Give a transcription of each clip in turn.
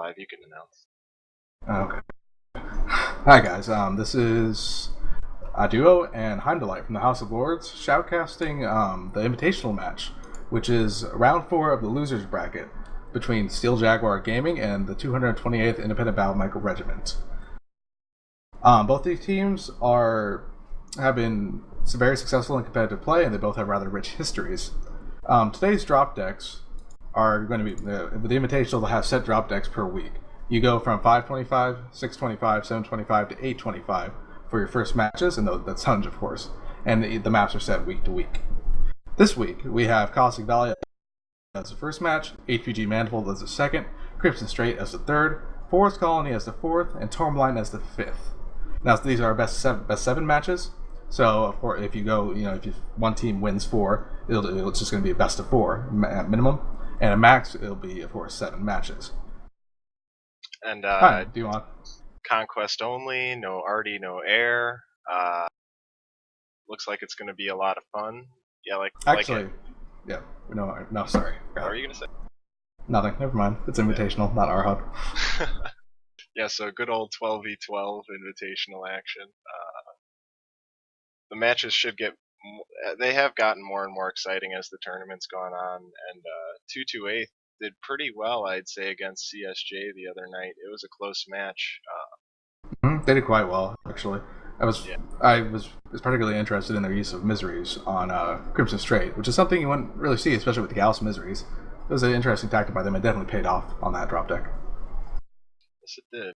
live. You can announce. Okay. Hi guys, this is Duo and Heimdallite from the House of Lords, shoutcasting the Invitational match, which is round 4 of the losers bracket between Steel Jaguar Gaming and the 228th Independent Battle Michael Regiment. Both these teams have been very successful in competitive play, and they both have rather rich histories. Today's drop decks are going to be, with the Invitational, they'll have set drop decks per week. You go from 525, 625, 725 to 825 for your first matches, and that's tons, of course. And the maps are set week to week. This week, we have Caustic Valley as the first match, HPG Manifold as the second, Crimson Strait as the third, Forest Colony as the fourth, and Tourmaline as the fifth. Now, these are our best seven matches. So, of course, if you go, if one team wins 4, it's just going to be a best of 4 at minimum, and a max, it'll be, of course, 7 matches. And do you want conquest only? No arty, no air. Looks like it's going to be a lot of fun. Yeah, actually, yeah. No, sorry. What are you going to say? Nothing. Never mind. It's invitational, not our hub. Yeah, so good old 12v12 invitational action. The matches they have gotten more and more exciting as the tournament's gone on, and 228 did pretty well, I'd say, against CSJ the other night. It was a close match. They did quite well, actually. I was particularly interested in their use of miseries on Crimson Strait, which is something you wouldn't really see, especially with the Gauss miseries. It was an interesting tactic by them. It definitely paid off on that drop deck. Yes, it did.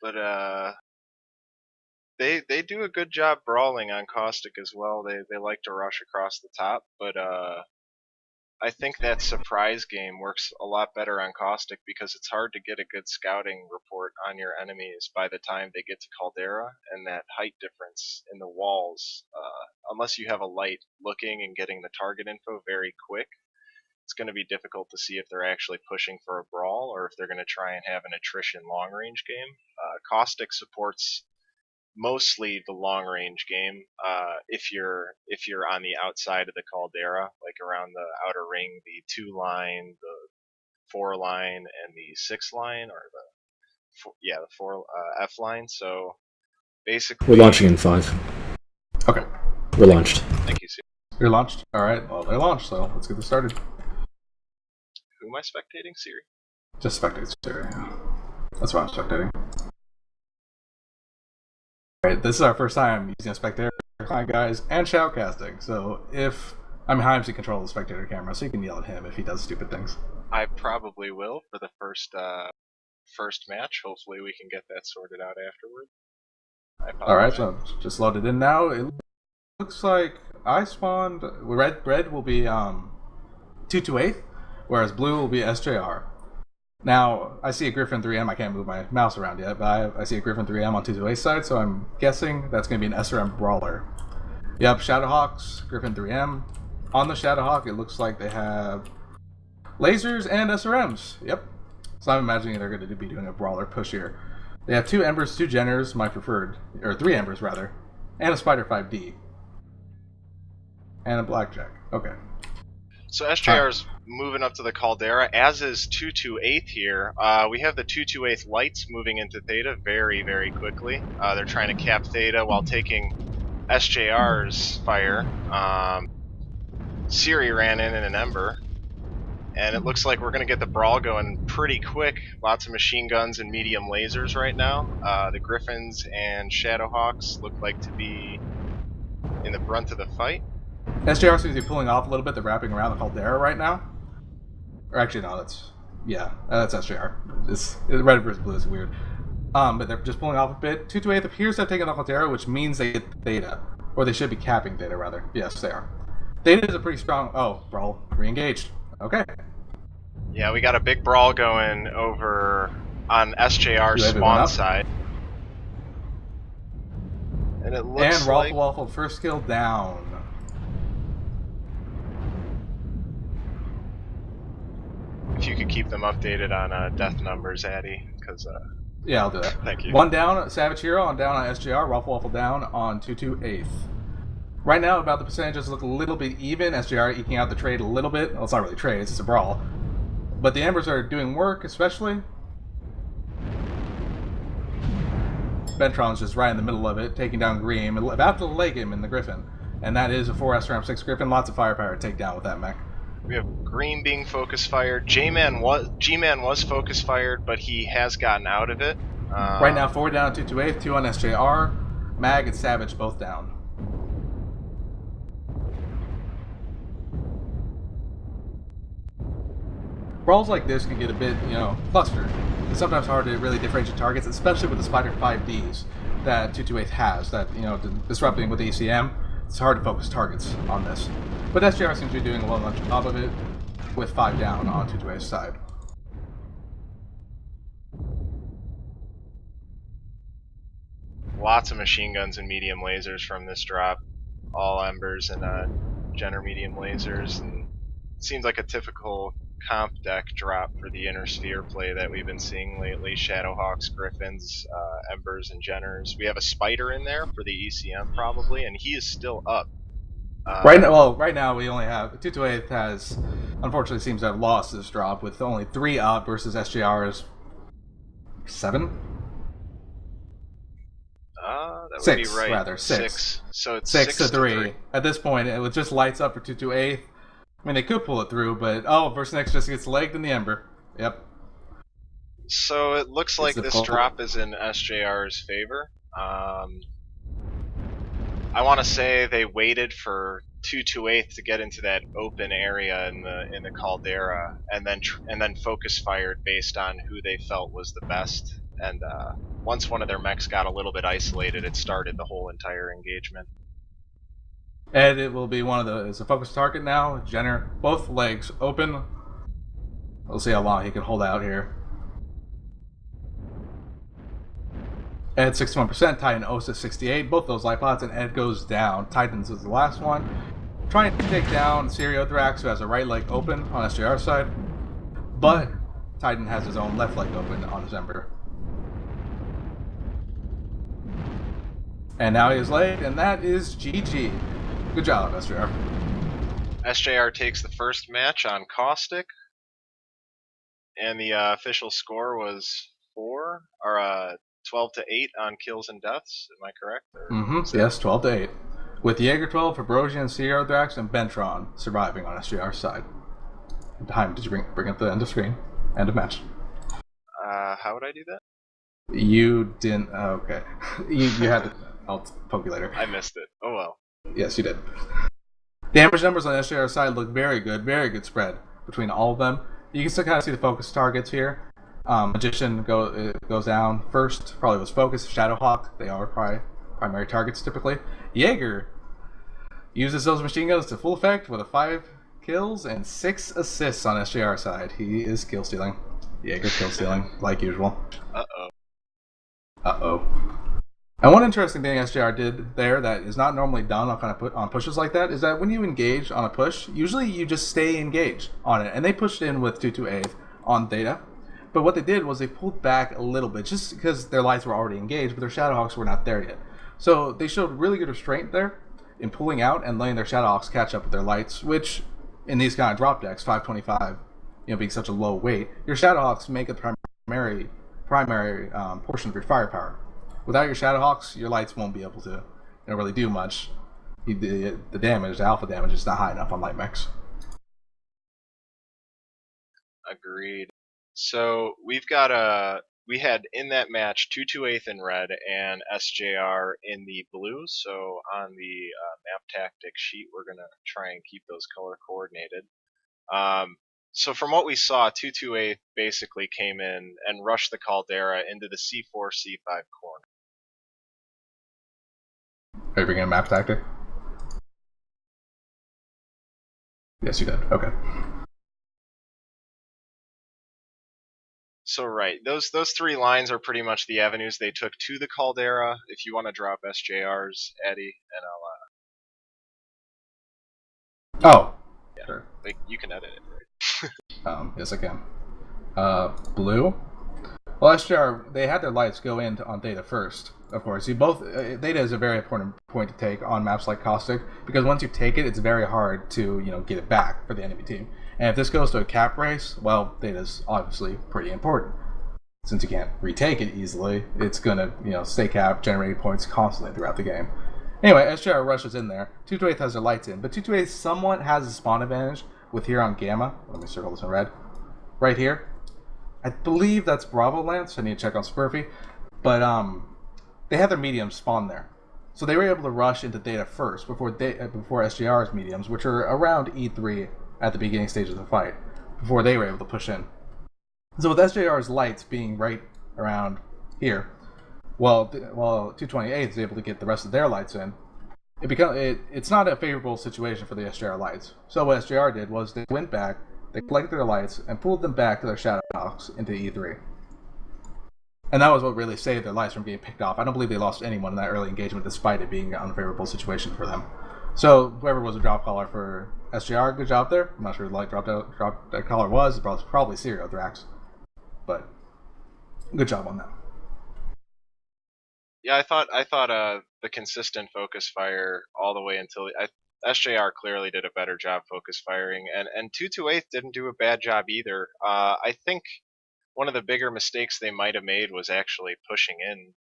But they do a good job brawling on Caustic as well. They like to rush across the top, but I think that surprise game works a lot better on Caustic because it's hard to get a good scouting report on your enemies by the time they get to Caldera, and that height difference in the walls, unless you have a light looking and getting the target info very quick, it's going to be difficult to see if they're actually pushing for a brawl or if they're going to try and have an attrition long range game. Caustic supports mostly the long range game. If you're on the outside of the Caldera, like around the outer ring, the 2 line, the 4 line, and the 6 line, or the 4 F line. So basically, we're launching in 5. Okay, we're launched. Thank you, Sue. You're launched. All right. Well, they launched, so let's get this started. Who am I spectating, Siri? Just spectating Siri. That's why I'm spectating. Alright, this is our first time using a spectator, guys, and shoutcasting. So Heim's in control of the spectator camera, so you can yell at him if he does stupid things. I probably will for the first match. Hopefully we can get that sorted out afterward. Alright, so just loaded in now. It looks like I spawned... Red will be 228th, whereas blue will be SJR. Now, I see a Griffin 3M. I can't move my mouse around yet, but I see a Griffin 3M on 228's side, so I'm guessing that's going to be an SRM brawler. Yep, Shadowhawks, Griffin 3M. On the Shadowhawk, it looks like they have lasers and SRMs. Yep. So I'm imagining they're going to be doing a brawler push here. They have 2 Embers, 2 Jenners, my preferred, or 3 Embers rather, and a Spider 5D. And a Blackjack. Okay. So SJR's moving up to the Caldera, as is 228th here. We have the 228th Lights moving into Theta very, very quickly. They're trying to cap Theta while taking SJR's fire. Siri ran in an Ember, and it looks like we're going to get the brawl going pretty quick. Lots of machine guns and medium lasers right now. The Griffins and Shadowhawks look like to be in the brunt of the fight. SJR seems to be pulling off a little bit. They're wrapping around the Caldera right now. Or actually, no, that's SJR. Red versus blue is weird. But they're just pulling off a bit. 228 appears to have taken the Caldera, which means they get Theta. Or they should be capping Theta, rather. Yes, they are. Theta is a pretty strong... Oh, brawl. Re-engaged. Okay. Yeah, we got a big brawl going over on SJR's spawn side. And it looks like... And Waffle first kill down. If you could keep them updated on death numbers, Addy, because... yeah, I'll do that. Thank you. 1 down, Savage Hero, on down on SJR, Waffle down on 228th. Right now, about the percentages look a little bit even. SJR eking out the trade a little bit. Well, it's not really trade, it's just a brawl. But the Embers are doing work, especially. Ventron's just right in the middle of it, taking down Green, about to leg him in the Griffin. And that is a 4S Ram 6 Griffin. Lots of firepower to take down with that mech. We have Green being focus fired. G-Man was focus fired, but he has gotten out of it. Right now, 4 down, 228, 2 on SJR. Mag and Savage both down. Brawls like this can get a bit, clustered. It's sometimes hard to really differentiate targets, especially with the Spider 5Ds that 228 has, that, disrupting with ACM. It's hard to focus targets on this. But SJR seems to be doing a well enough job of it, with 5 down on 228's side. Lots of machine guns and medium lasers from this drop. All Embers and Jenner medium lasers. And it seems like a typical comp deck drop for the Inner Sphere play that we've been seeing lately. Shadowhawks, Griffins, Embers, and Jenners. We have a Spider in there for the ECM probably, and he is still up. Right now we only have 228 has, unfortunately, seems to have lost this drop with only 3 up versus SJR's 7. That 6, would be right. rather 6. So it's 6 to 3. At this point, it was just lights up for 228. I mean, they could pull it through, but Versus Next just gets legged in the Ember. Yep. So it looks like this drop is in SJR's favor. I want to say they waited for 228 to get into that open area in the Caldera, and then focus fired based on who they felt was the best. And once one of their mechs got a little bit isolated, it started the whole entire engagement. And it will be it's a focus target now. Jenner, both legs open. We'll see how long he can hold out here. Ed 61%, Titan Osa 68, both those light pods, and Ed goes down. Titans is the last one. Trying to take down Seriothrax, who has a right leg open on SJR's side, but Titan has his own left leg open on his Ember. And now he is laid, and that is GG. Good job, SJR. SJR takes the first match on Caustic, and the official score was 12 to 8 on kills and deaths. Am I correct? Yes, 12 to 8. With Jaeger 12, Fabrosian, Seriothrax, and Bentron surviving on SJR's side. Time, did you bring up the end of screen? End of match. How would I do that? You didn't. Okay. you had to. I'll poke you later. I missed it. Oh well. Yes, you did. Damage numbers on SJR's side look very good spread between all of them. You can still kind of see the focus targets here. Magician goes down first, probably was Focus, Shadowhawk, they are primary targets typically. Jaeger uses those machine guns to full effect with 5 kills and 6 assists on SJR's side. He is kill stealing. Jaeger kill stealing, like usual. Uh-oh. And one interesting thing SJR did there that is not normally done on pushes like that is that when you engage on a push, usually you just stay engaged on it. And they pushed in with 228 on Theta. But what they did was they pulled back a little bit just because their lights were already engaged, but their Shadowhawks were not there yet. So they showed really good restraint there in pulling out and letting their Shadowhawks catch up with their lights, which in these kind of drop decks, 525, being such a low weight, your Shadowhawks make a primary portion of your firepower. Without your Shadowhawks, your lights won't be able to really do much. The damage, the alpha damage, is not high enough on light mechs. Agreed. So we had in that match 228 in red and SJR in the blue. So on the map tactic sheet, we're gonna try and keep those color coordinated. So from what we saw, 228 basically came in and rushed the Caldera into the C4, C5 corner. Are you bringing a map tactic? Yes, you did. Okay. So right, those 3 lines are pretty much the avenues they took to the Caldera. If you want to drop SJR's, Eddie, and I'll. Oh. Yeah, sure. You can edit it, right? Yes, I can. Blue. Well, SJR, they had their lights go in on Theta first, of course. Theta is a very important point to take on maps like Caustic, because once you take it, it's very hard to, get it back for the enemy team. And if this goes to a cap race, well, data is obviously pretty important. Since you can't retake it easily, it's going to, stay capped, generating points constantly throughout the game. Anyway, SJR rushes in there. 228 has their lights in, but 228 somewhat has a spawn advantage with here on Gamma. Let me circle this in red. Right here. I believe that's Bravo Lance. I need to check on Spurfy. But they have their mediums spawn there. So they were able to rush into data first before SJR's mediums, which are around E3 at the beginning stage of the fight, before they were able to push in. So with SJR's lights being right around here, while 228 is able to get the rest of their lights in, it's not a favorable situation for the SJR lights. So what SJR did was they went back, they collected their lights, and pulled them back to their Shadowhawks into E3. And that was what really saved their lives from getting picked off. I don't believe they lost anyone in that early engagement, despite it being an unfavorable situation for them. So whoever was a drop caller for SJR, good job there. I'm not sure who the light drop that caller was. It was probably Serial Drax. But good job on that. Yeah, I thought the consistent focus fire all the way until SJR clearly did a better job focus firing, and 228 didn't do a bad job either. I think one of the bigger mistakes they might have made was actually pushing in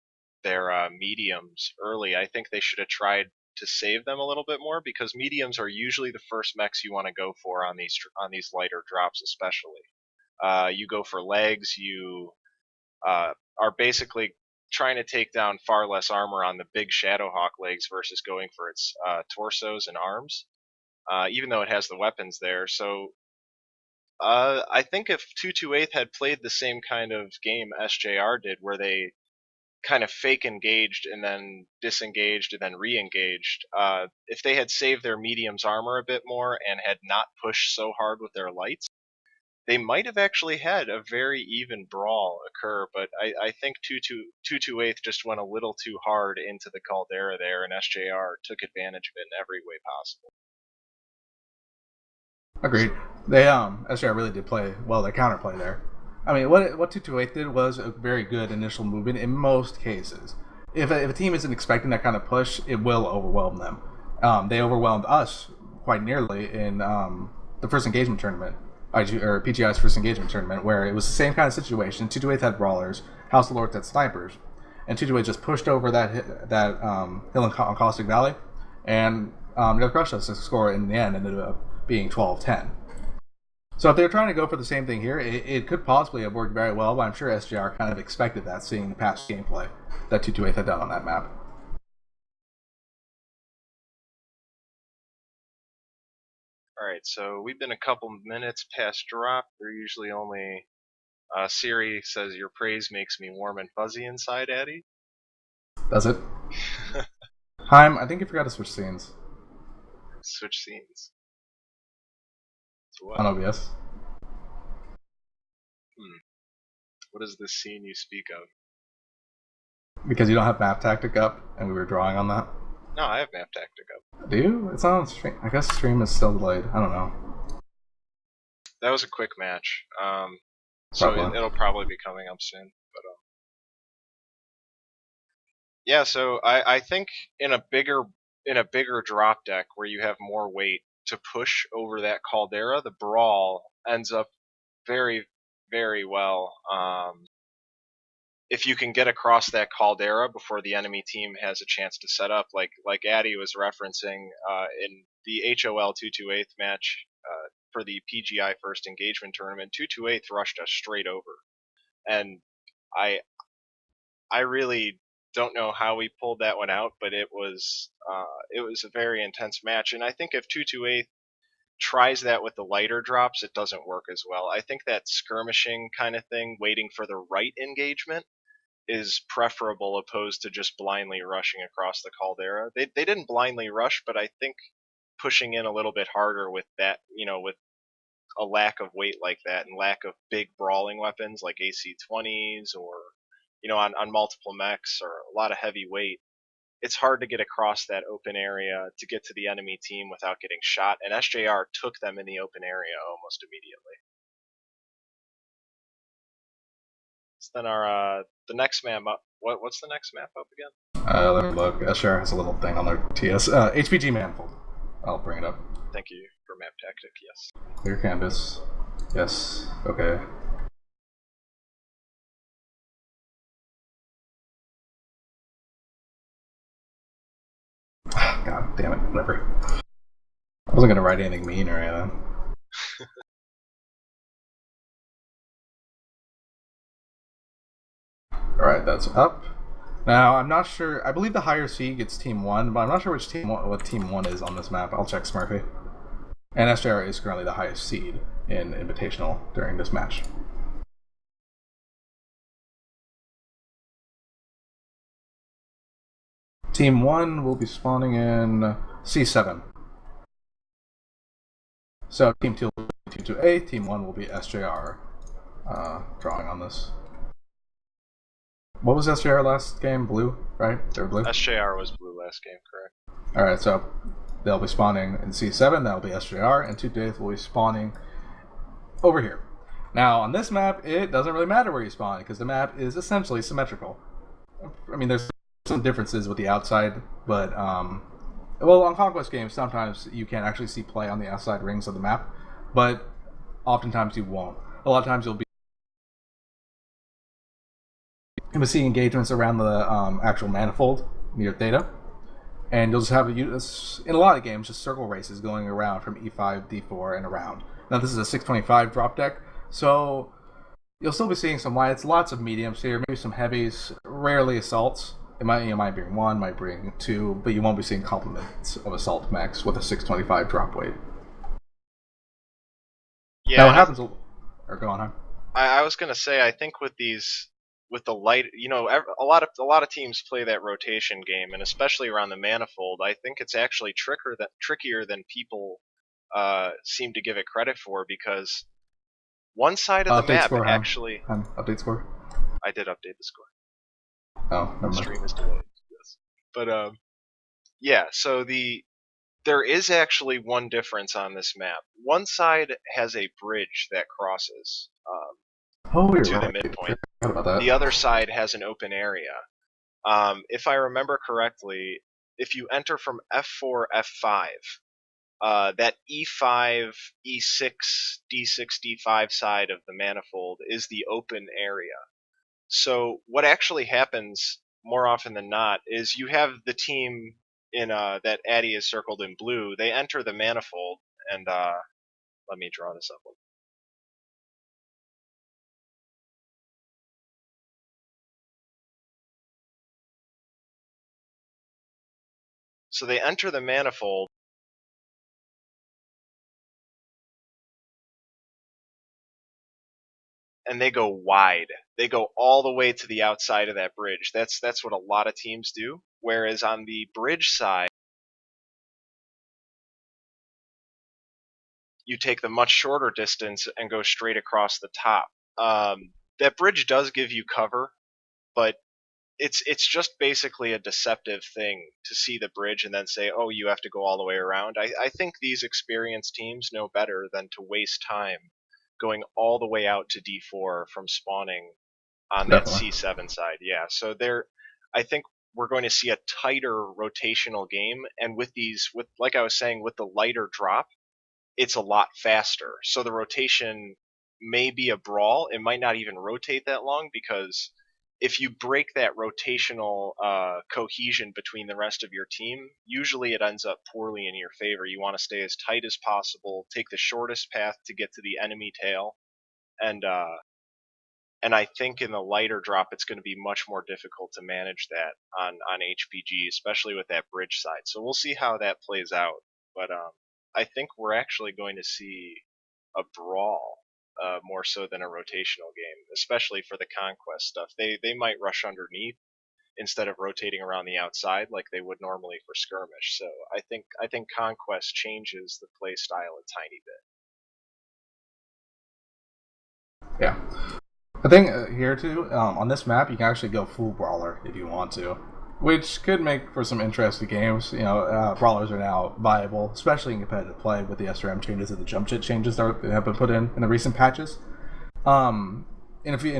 their mediums early. I think they should have tried to save them a little bit more, because mediums are usually the first mechs you want to go for on these lighter drops, especially. You go for legs. You are basically trying to take down far less armor on the big Shadowhawk legs versus going for its torsos and arms, even though it has the weapons there. So I think if 228 had played the same kind of game SJR did, where they kind of fake engaged and then disengaged and then re-engaged, if they had saved their medium's armor a bit more and had not pushed so hard with their lights, they might have actually had a very even brawl occur. But I think 228 just went a little too hard into the Caldera there, and SJR took advantage of it in every way possible. Agreed. They SJR really did play well their counterplay there. I mean, what 228 did was a very good initial movement in most cases. If a team isn't expecting that kind of push, it will overwhelm them. They overwhelmed us quite nearly in the first engagement tournament, or PGI's first engagement tournament, where it was the same kind of situation. 228 had brawlers, House of Lords had snipers, and 228 just pushed over that hill in Caustic Valley, and they crushed us. The score in the end ended up being 12-10. So if they're trying to go for the same thing here, it could possibly have worked very well, but I'm sure SJR kind of expected that, seeing the past gameplay that 228 had done on that map. Alright, so we've been a couple minutes past drop. They're usually only... Siri says, "Your praise makes me warm and fuzzy inside, Addy." Does it? Heim, I think you forgot to switch scenes. Switch scenes. What? On OBS. What is this scene you speak of? Because you don't have map tactic up, and we were drawing on that. No, I have map tactic up. Do you? It's not on stream. I guess stream is still delayed. I don't know. That was a quick match. So it'll probably be coming up soon. But yeah, so I think in a bigger drop deck where you have more weight to push over that Caldera, the brawl ends up very, very well. If you can get across that Caldera before the enemy team has a chance to set up, like Addy was referencing in the HOL 228 match for the PGI first engagement tournament, 228 rushed us straight over, and I really don't know how we pulled that one out, but it was a very intense match. And I think if 228 tries that with the lighter drops, it doesn't work as well. I think that skirmishing kind of thing, waiting for the right engagement, is preferable opposed to just blindly rushing across the Caldera. They didn't blindly rush, but I think pushing in a little bit harder with that, with a lack of weight like that and lack of big brawling weapons like AC-20s or on multiple mechs or a lot of heavy weight, it's hard to get across that open area to get to the enemy team without getting shot, and SJR took them in the open area almost immediately. So then the next map up. What's the next map up again? Let me look. SJR has a little thing on their TS. HPG Manifold. I'll bring it up. Thank you for map tactic, yes. Clear canvas. Yes. Okay. God damn it. Whatever. I wasn't gonna write anything mean or anything. Alright, that's up. Now, I'm not sure. I believe the higher seed gets Team 1, but I'm not sure what Team 1 is on this map. I'll check Smurfy. And SJR is currently the highest seed in Invitational during this match. Team 1 will be spawning in C7. So Team 2 will be Team 2A, Team 1 will be SJR. Drawing on this. What was SJR last game? Blue, right? They were blue? SJR was blue last game, correct. Alright, so they'll be spawning in C7, that'll be SJR, and 2Days will be spawning over here. Now, on this map, it doesn't really matter where you spawn, because the map is essentially symmetrical. I mean, there's some differences with the outside, but, well, on Conquest games, sometimes you can actually see play on the outside rings of the map, but oftentimes you won't. A lot of times you'll see engagements around the actual manifold near Theta, and you'll just have, in a lot of games, just circle races going around from E5, D4, and around. Now, this is a 625 drop deck, so you'll still be seeing some lights, lots of mediums here, maybe some heavies, rarely assaults. It might bring 1, might bring 2, but you won't be seeing complements of assault max with a 625 drop weight. Yeah. Now, what happens? Or go on, huh? I was gonna say, I think with the light, a lot of teams play that rotation game, and especially around the manifold, I think it's actually trickier than people seem to give it credit for, because one side of the map score, actually. Update score. I did update the score. Oh, never mind. Stream is delayed. Yes. But yeah. So there is actually one difference on this map. One side has a bridge that crosses to the midpoint. About that. The other side has an open area. If I remember correctly, if you enter from F4, F5, that E5, E6, D6, D5 side of the manifold is the open area. So what actually happens more often than not is you have the team in that Addy is circled in blue. They enter the manifold, and let me draw this up. So they enter the manifold, and they go wide. They go all the way to the outside of that bridge. That's what a lot of teams do. Whereas on the bridge side, you take the much shorter distance and go straight across the top. That bridge does give you cover, but it's just basically a deceptive thing to see the bridge and then say, oh, you have to go all the way around. I think these experienced teams know better than to waste time going all the way out to D4 from spawning on that C7 side. Yeah, so I think we're going to see a tighter rotational game, and with like I was saying, with the lighter drop, it's a lot faster. So the rotation may be a brawl. It might not even rotate that long, because if you break that rotational cohesion between the rest of your team, usually it ends up poorly in your favor. You want to stay as tight as possible, take the shortest path to get to the enemy tail, and I think in the lighter drop, it's going to be much more difficult to manage that on HPG, especially with that bridge side. So we'll see how that plays out. But I think we're actually going to see a brawl more so than a rotational game, especially for the conquest stuff. They might rush underneath instead of rotating around the outside like they would normally for skirmish. So I think conquest changes the play style a tiny bit. Yeah. I think here too, on this map, you can actually go full brawler if you want to, which could make for some interesting games. Brawlers are now viable, especially in competitive play with the SRM changes and the jump jet changes that have been put in the recent patches. In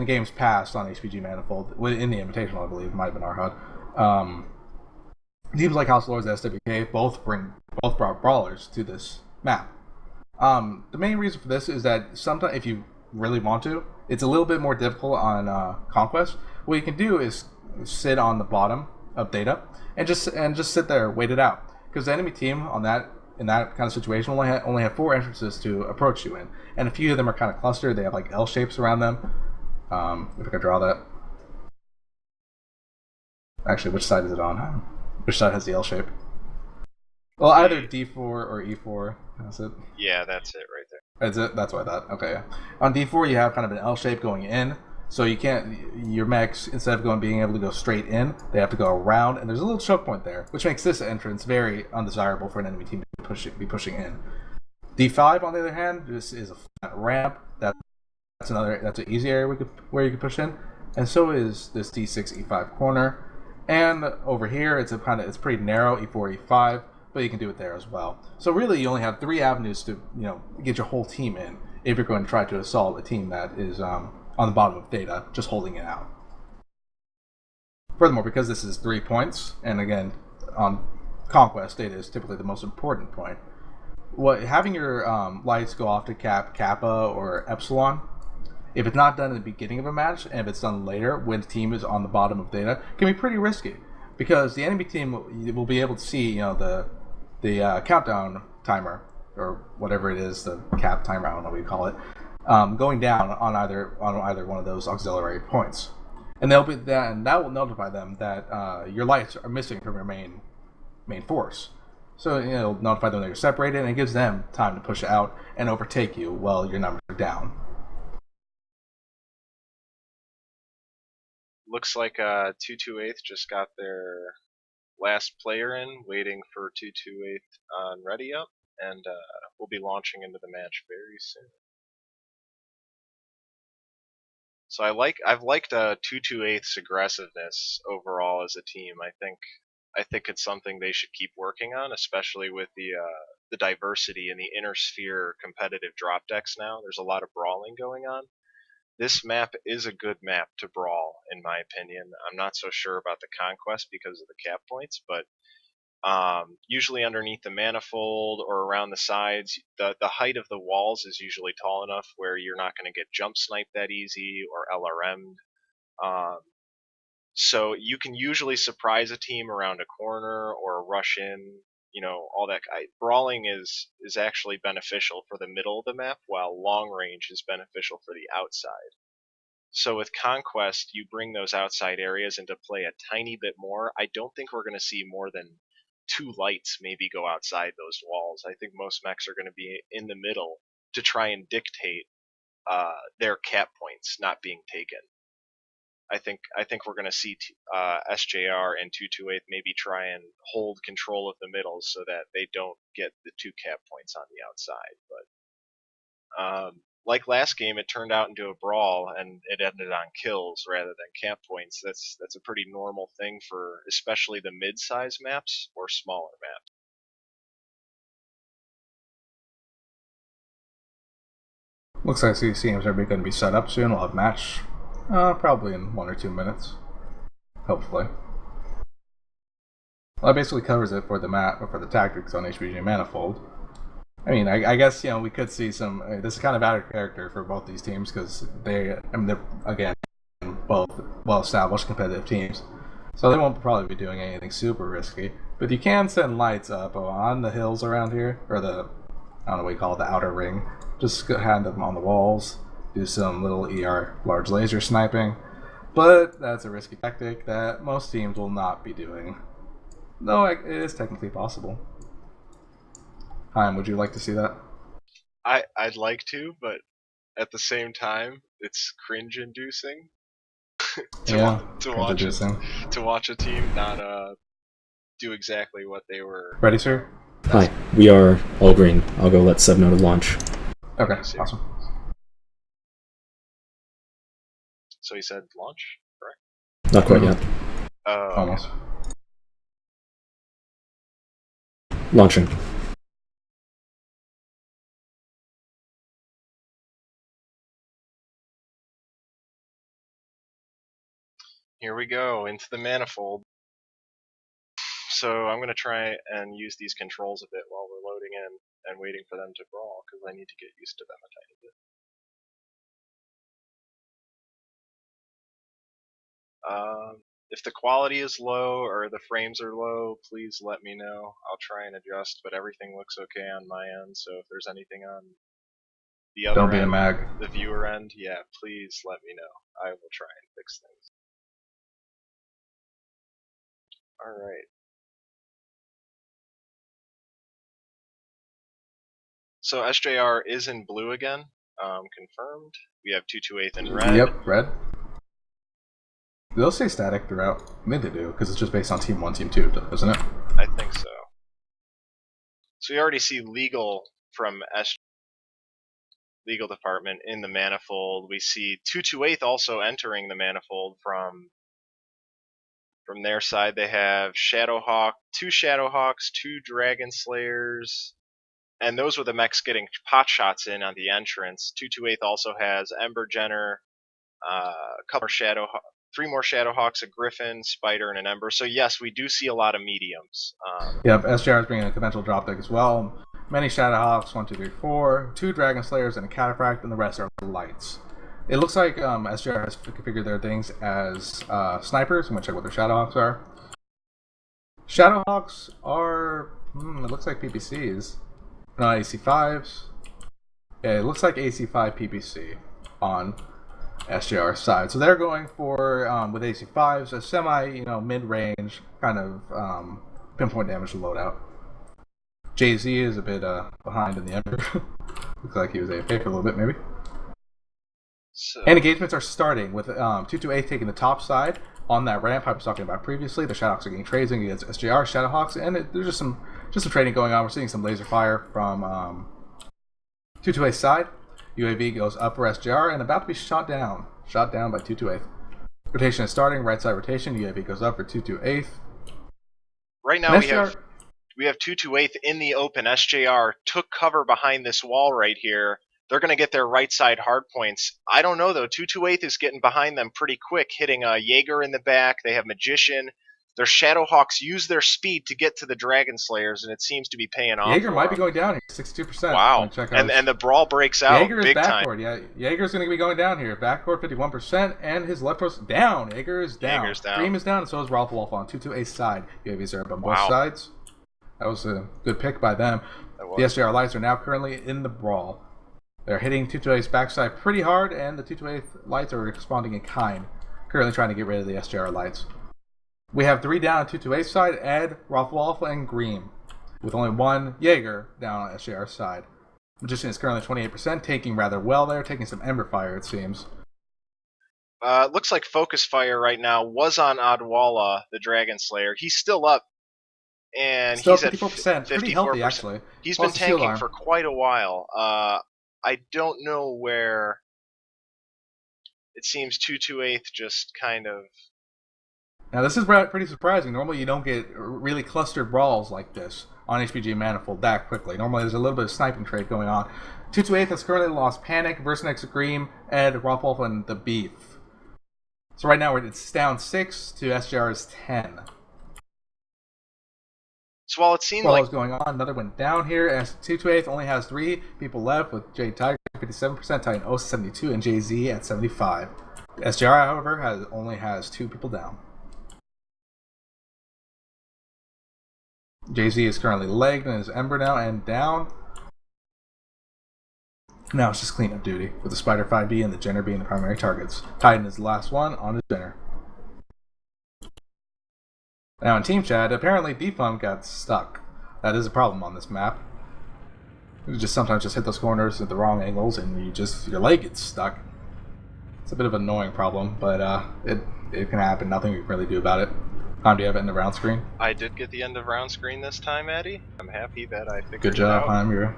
games past on HPG Manifold, in the Invitational, I believe, it might have been our HUD. Teams like House Lords and SWK both brought brawlers to this map. The main reason for this is that sometimes, if you really want to, it's a little bit more difficult on Conquest. What you can do is sit on the bottom of data and just sit there, wait it out, because the enemy team on that in that kind of situation only have 4 entrances to approach you in, and a few of them are kind of clustered. They have like L shapes around them. If I could draw that. Actually, which side is it on? Which side has the L shape? Well, either D4 or E4. That's it. Yeah, that's it right there. That's it. That's what I thought. Okay. On D4, you have kind of an L shape going in, so you can't. Your mechs, instead of being able to go straight in, they have to go around, and there's a little choke point there, which makes this entrance very undesirable for an enemy team to be pushing in. D5, on the other hand, this is a flat ramp. That's an easy area where you could push in, and so is this D6 E5 corner. And over here, it's pretty narrow, E4 E5, but you can do it there as well. So really, you only have 3 avenues to get your whole team in if you're going to try to assault a team that is on the bottom of data, just holding it out. Furthermore, because this is 3 points, and again, on Conquest, data is typically the most important point. Having your lights go off to Kappa or Epsilon, if it's not done at the beginning of a match, and if it's done later when the team is on the bottom of data, can be pretty risky, because the enemy team will be able to see the countdown timer, or whatever it is, the cap timer, I don't know what you call it, going down on either one of those auxiliary points, and that will notify them that your lights are missing from your main force. So it'll notify them that you're separated, and it gives them time to push out and overtake you while your numbers are down. Looks like 228 just got their last player in, waiting for 228 on ready up, and we'll be launching into the match very soon. So I've liked 228's aggressiveness overall as a team. I think it's something they should keep working on, especially with the diversity in the inner sphere competitive drop decks now. There's a lot of brawling going on. This map is a good map to brawl, in my opinion. I'm not so sure about the Conquest because of the cap points, but usually underneath the manifold or around the sides, the height of the walls is usually tall enough where you're not going to get jump sniped that easy or LRM'd. So you can usually surprise a team around a corner or rush in, all that. Brawling is actually beneficial for the middle of the map, while long range is beneficial for the outside. So with Conquest, you bring those outside areas into play a tiny bit more. I don't think we're going to see more than 2 lights maybe go outside those walls. I think most mechs are going to be in the middle to try and dictate their cap points not being taken. I think we're going to see SJR and 228 maybe try and hold control of the middle so that they don't get the 2 cap points on the outside. But like last game, it turned out into a brawl and it ended on kills rather than cap points. That's a pretty normal thing for especially the mid-size maps or smaller maps. Looks like these teams are going to be set up soon. We'll have a match probably in 1 or 2 minutes, hopefully. Well, that basically covers it for the map, or for the tactics on HBG Manifold. I mean, I guess we could see some. This is kind of out of character for both these teams because they're again both well-established competitive teams, so they won't probably be doing anything super risky. But you can send lights up on the hills around here, or I don't know what you call it, the outer ring. Just have them on the walls, do some little ER large laser sniping, but that's a risky tactic that most teams will not be doing. Though it is technically possible. Haim, would you like to see that? I'd like to, but at the same time, it's cringe-inducing to watch a team not do exactly what they were. Ready, sir? Hi, we are all green. I'll go let Seb know to launch. Okay, awesome. So he said launch, correct? Not quite yet. Almost. Launching. Here we go, into the manifold. So I'm going to try and use these controls a bit while we're loading in. and waiting for them to brawl, because I need to get used to them a tiny bit. If the quality is low or the frames are low, please let me know. I'll try and adjust, but everything looks okay on my end, so if there's anything on the other Don't be a end, mag. the viewer end, yeah, please let me know. I will try and fix things. Alright. So SJR is in blue again, confirmed. We have 228 in red. Yep, red. They'll stay static throughout. I think they do, because it's just based on Team 1, Team 2, isn't it? I think so. So we already see legal from legal department in the manifold. We see 228 also entering the manifold from their side. They have Shadowhawk, 2 Shadowhawks, 2 Dragon Slayers, and those were the mechs getting pot shots in on the entrance. 228 also has Ember Jenner, a couple of 3 more Shadowhawks, a Griffin, Spider, and an Ember. So yes, we do see a lot of mediums. Yep, SJR is bringing a conventional drop deck as well. Many Shadowhawks, 1, 2, 3, 4, 2 Dragon Slayers, and a Cataphract, and the rest are lights. It looks like SJR has configured their things as snipers. I'm going to check what their Shadowhawks are. Shadowhawks are, it looks like PPCs. No, AC5s. Yeah, it looks like AC5 PPC on SJR side. So they're going for, with AC5s, a semi, mid-range kind of pinpoint damage loadout. Jay-Z is a bit behind in the Ember. Looks like he was AFK for a little bit, maybe. So. And engagements are starting with 228 taking the top side on that ramp I was talking about previously. The Shadowhawks are getting trading against SJR Shadowhawks, and there's just some trading going on. We're seeing some laser fire from 228 side. UAV goes up for SJR and about to be shot down by 228. Rotation is starting. Right side rotation. UAV goes up for 228. Right now we have 228 in the open. SJR took cover behind this wall right here. They're going to get their right side hard points. I don't know, though. 228 is getting behind them pretty quick, hitting a Jaeger in the back. They have Magician. Their Shadowhawks use their speed to get to the Dragon Slayers, and it seems to be paying off. Jaeger might be going down here, 62%. Wow. And the brawl breaks out Jaeger is big backcourt. time. Yeah, Jaeger's going to be going down here. Backcourt 51%, and his left post down. Jaeger is down. Jaeger's down. Dream is down, and so is Ralph Wolf on 228 side. UAVs are up on both sides. That was a good pick by them. The SJR Lights are now currently in the brawl. They're hitting 228's backside pretty hard, and the 228 Lights are responding in kind, currently trying to get rid of the SJR Lights. We have 3 down on 228's side, Ed, Rothwolf, and Green, with only 1 Jaeger down on SJR's side. Magician is currently 28%, taking rather well there, taking some Ember Fire, it seems. Looks like Focus Fire right now was on Adwala, the Dragon Slayer. He's still up. And still he's at 54%, pretty healthy, actually. He's been tanking for quite a while. I don't know where. It seems 228 just kind of. Now this is pretty surprising. Normally you don't get really clustered brawls like this on HPG Manifold that quickly. Normally there's a little bit of sniping trade going on. 228 has currently lost Panic, Versanex, Green, Ed, Rothwolf, and the Beef. So right now it's down 6 to SJR's 10. So while it seemed like what's going on, another went down here. As 228 only has 3 people left, with Jay Tiger 57%, Titan O 72, and Jay Z at 75. SJR, however, only has 2 people down. Jay Z is currently legged and is Ember now and down. Now it's just cleanup duty, with the Spider 5B and the Jenner being the primary targets. Titan is the last one on his Jenner. Now in Team Chat, apparently Defunct got stuck. That is a problem on this map. You just sometimes just hit those corners at the wrong angles and your leg gets stuck. It's a bit of an annoying problem, but it can happen. Nothing we can really do about it. Do you have it in the round screen? I did get the end of round screen this time, Eddie. I'm happy that I figured Good job, it out. Heim.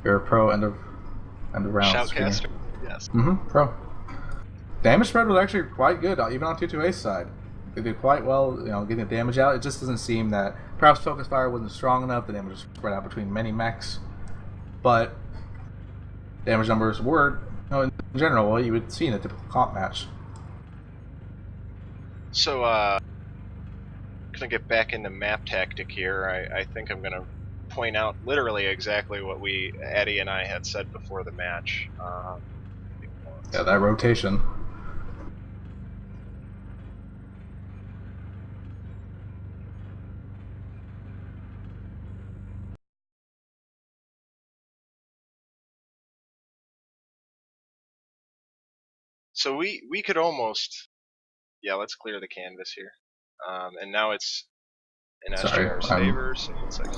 You're a pro end of round Shoutcaster, screen. yes. Pro. Damage spread was actually quite good, even on 228's side. They did quite well, getting the damage out. It just doesn't seem that perhaps Focus Fire wasn't strong enough. The damage was spread out between many mechs, but damage numbers were, in general, what you would see in a typical comp match. So, gonna get back into map tactic here. I think I'm gonna point out literally exactly what Eddie and I had said before the match. Yeah, that rotation. So we could almost, let's clear the canvas here. And now it's in SJR's favor. So 1 second.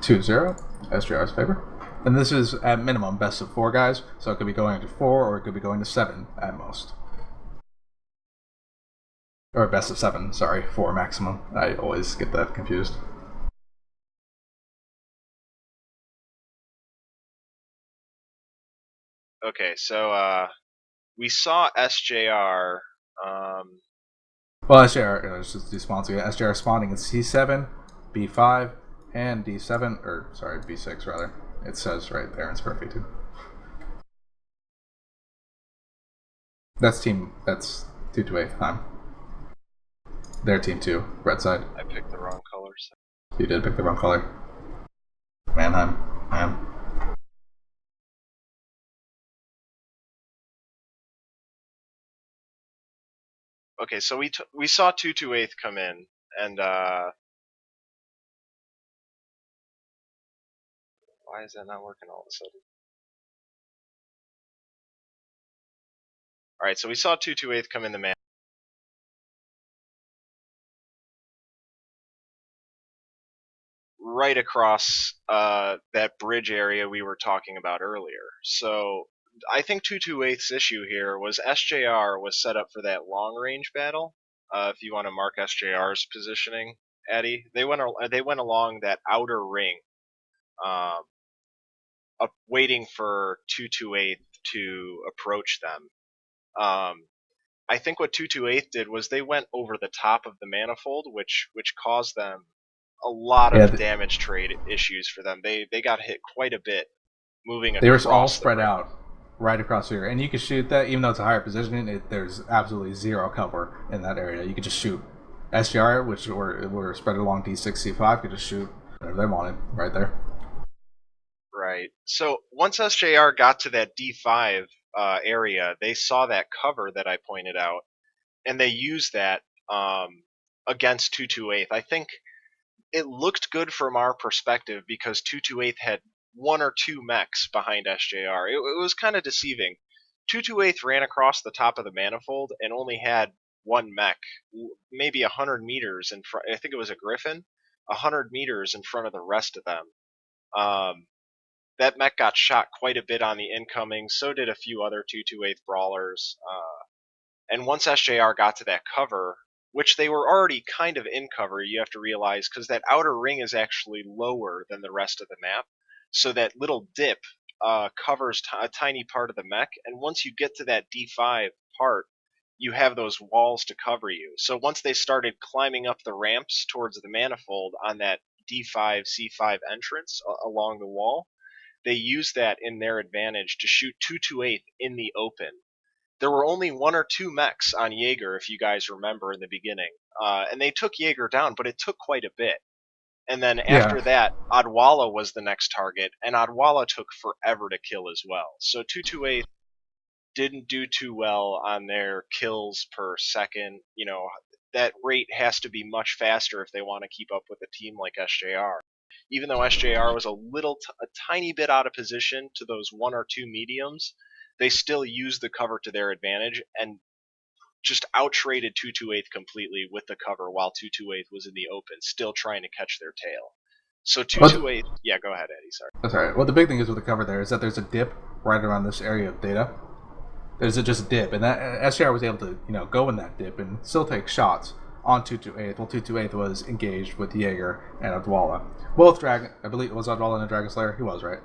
2-0, SJR's favor. And this is at minimum best of 4 guys, so it could be going to 4 or it could be going to 7 at most. Or best of 7, sorry, 4 maximum. I always get that confused. Okay, so we saw SJR. Well, SJR, let's just despawn again. SJR spawning in C7, B5, and D7, or sorry, B6 rather. It says right there, it's perfect too. That's 2-8 time. Their team 2, red side. I picked the wrong colors. You did pick the wrong color. Mannheim. Okay, so we saw 2-8 come in, and why is that not working all of a sudden? Alright, so we saw 2-8 come in the man. Right across that bridge area we were talking about earlier. So I think 2-8's issue here was SJR was set up for that long range battle. If you want to mark SJR's positioning, Eddie, they went along that outer ring, waiting for 2-8 to approach them. I think what 2-8 did was they went over the top of the manifold, which caused them a lot of damage trade issues for them. They got hit quite a bit moving across. They were all spread out right across here, and you can shoot that even though it's a higher position. There's absolutely zero cover in that area. You could just shoot SJR, which were spread along D6, C5. Could just shoot whatever they wanted right there. Right. So once SJR got to that D5 area, they saw that cover that I pointed out, and they used that against 2-8. I think it looked good from our perspective because 2-8 had 1 or 2 mechs behind SJR. It was kind of deceiving. 2-8 ran across the top of the manifold and only had 1 mech, maybe 100 meters in front. I think it was a Griffin, 100 meters in front of the rest of them. That mech got shot quite a bit on the incoming. So did a few other 2-8 brawlers. And once SJR got to that cover, which they were already kind of in cover, you have to realize, because that outer ring is actually lower than the rest of the map. So that little dip covers a tiny part of the mech, and once you get to that D5 part, you have those walls to cover you. So once they started climbing up the ramps towards the manifold on that D5, C5 entrance along the wall, they used that in their advantage to shoot 2-8 in the open. There were only 1 or 2 mechs on Jaeger, if you guys remember in the beginning. And they took Jaeger down, but it took quite a bit. And then after that, Odwalla was the next target, and Odwalla took forever to kill as well. So 2-8 didn't do too well on their kills per second. You know, that rate has to be much faster if they want to keep up with a team like SJR. Even though SJR was a tiny bit out of position to those 1 or 2 mediums, they still used the cover to their advantage and just outtraded 2-8 completely with the cover while 2-8 was in the open, still trying to catch their tail. So 2-8, yeah, go ahead, Eddie, sorry. That's alright. Well, the big thing is with the cover there is that there's a dip right around this area of data. There's just a dip, and that SJR was able to, go in that dip and still take shots on 2-8, while 2-8 was engaged with Jaeger and Odwalla. Both Dragon, I believe, was Odwalla in a Dragon Slayer? He was, right?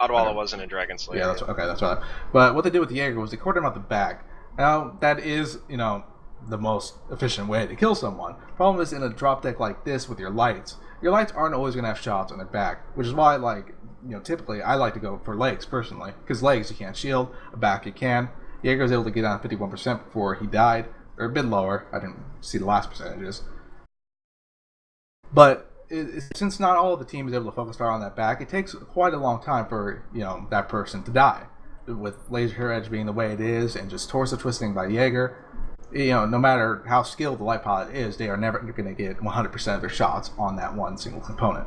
Odwalla wasn't in Dragon Slayer. Yeah, that's right. But what they did with Jaeger was they caught him out the back. Now, that is, the most efficient way to kill someone. Problem is, in a drop deck like this with your lights aren't always going to have shots on their back, which is why, typically I like to go for legs, personally. Because legs, you can't shield. Back, you can. Jaeger was able to get down 51% before he died. Or a bit lower. I didn't see the last percentages. But since not all of the team is able to focus fire on that back, it takes quite a long time for that person to die. With laser edge being the way it is, and just torso twisting by Jaeger, no matter how skilled the light pilot is, they are never going to get 100% of their shots on that one single component.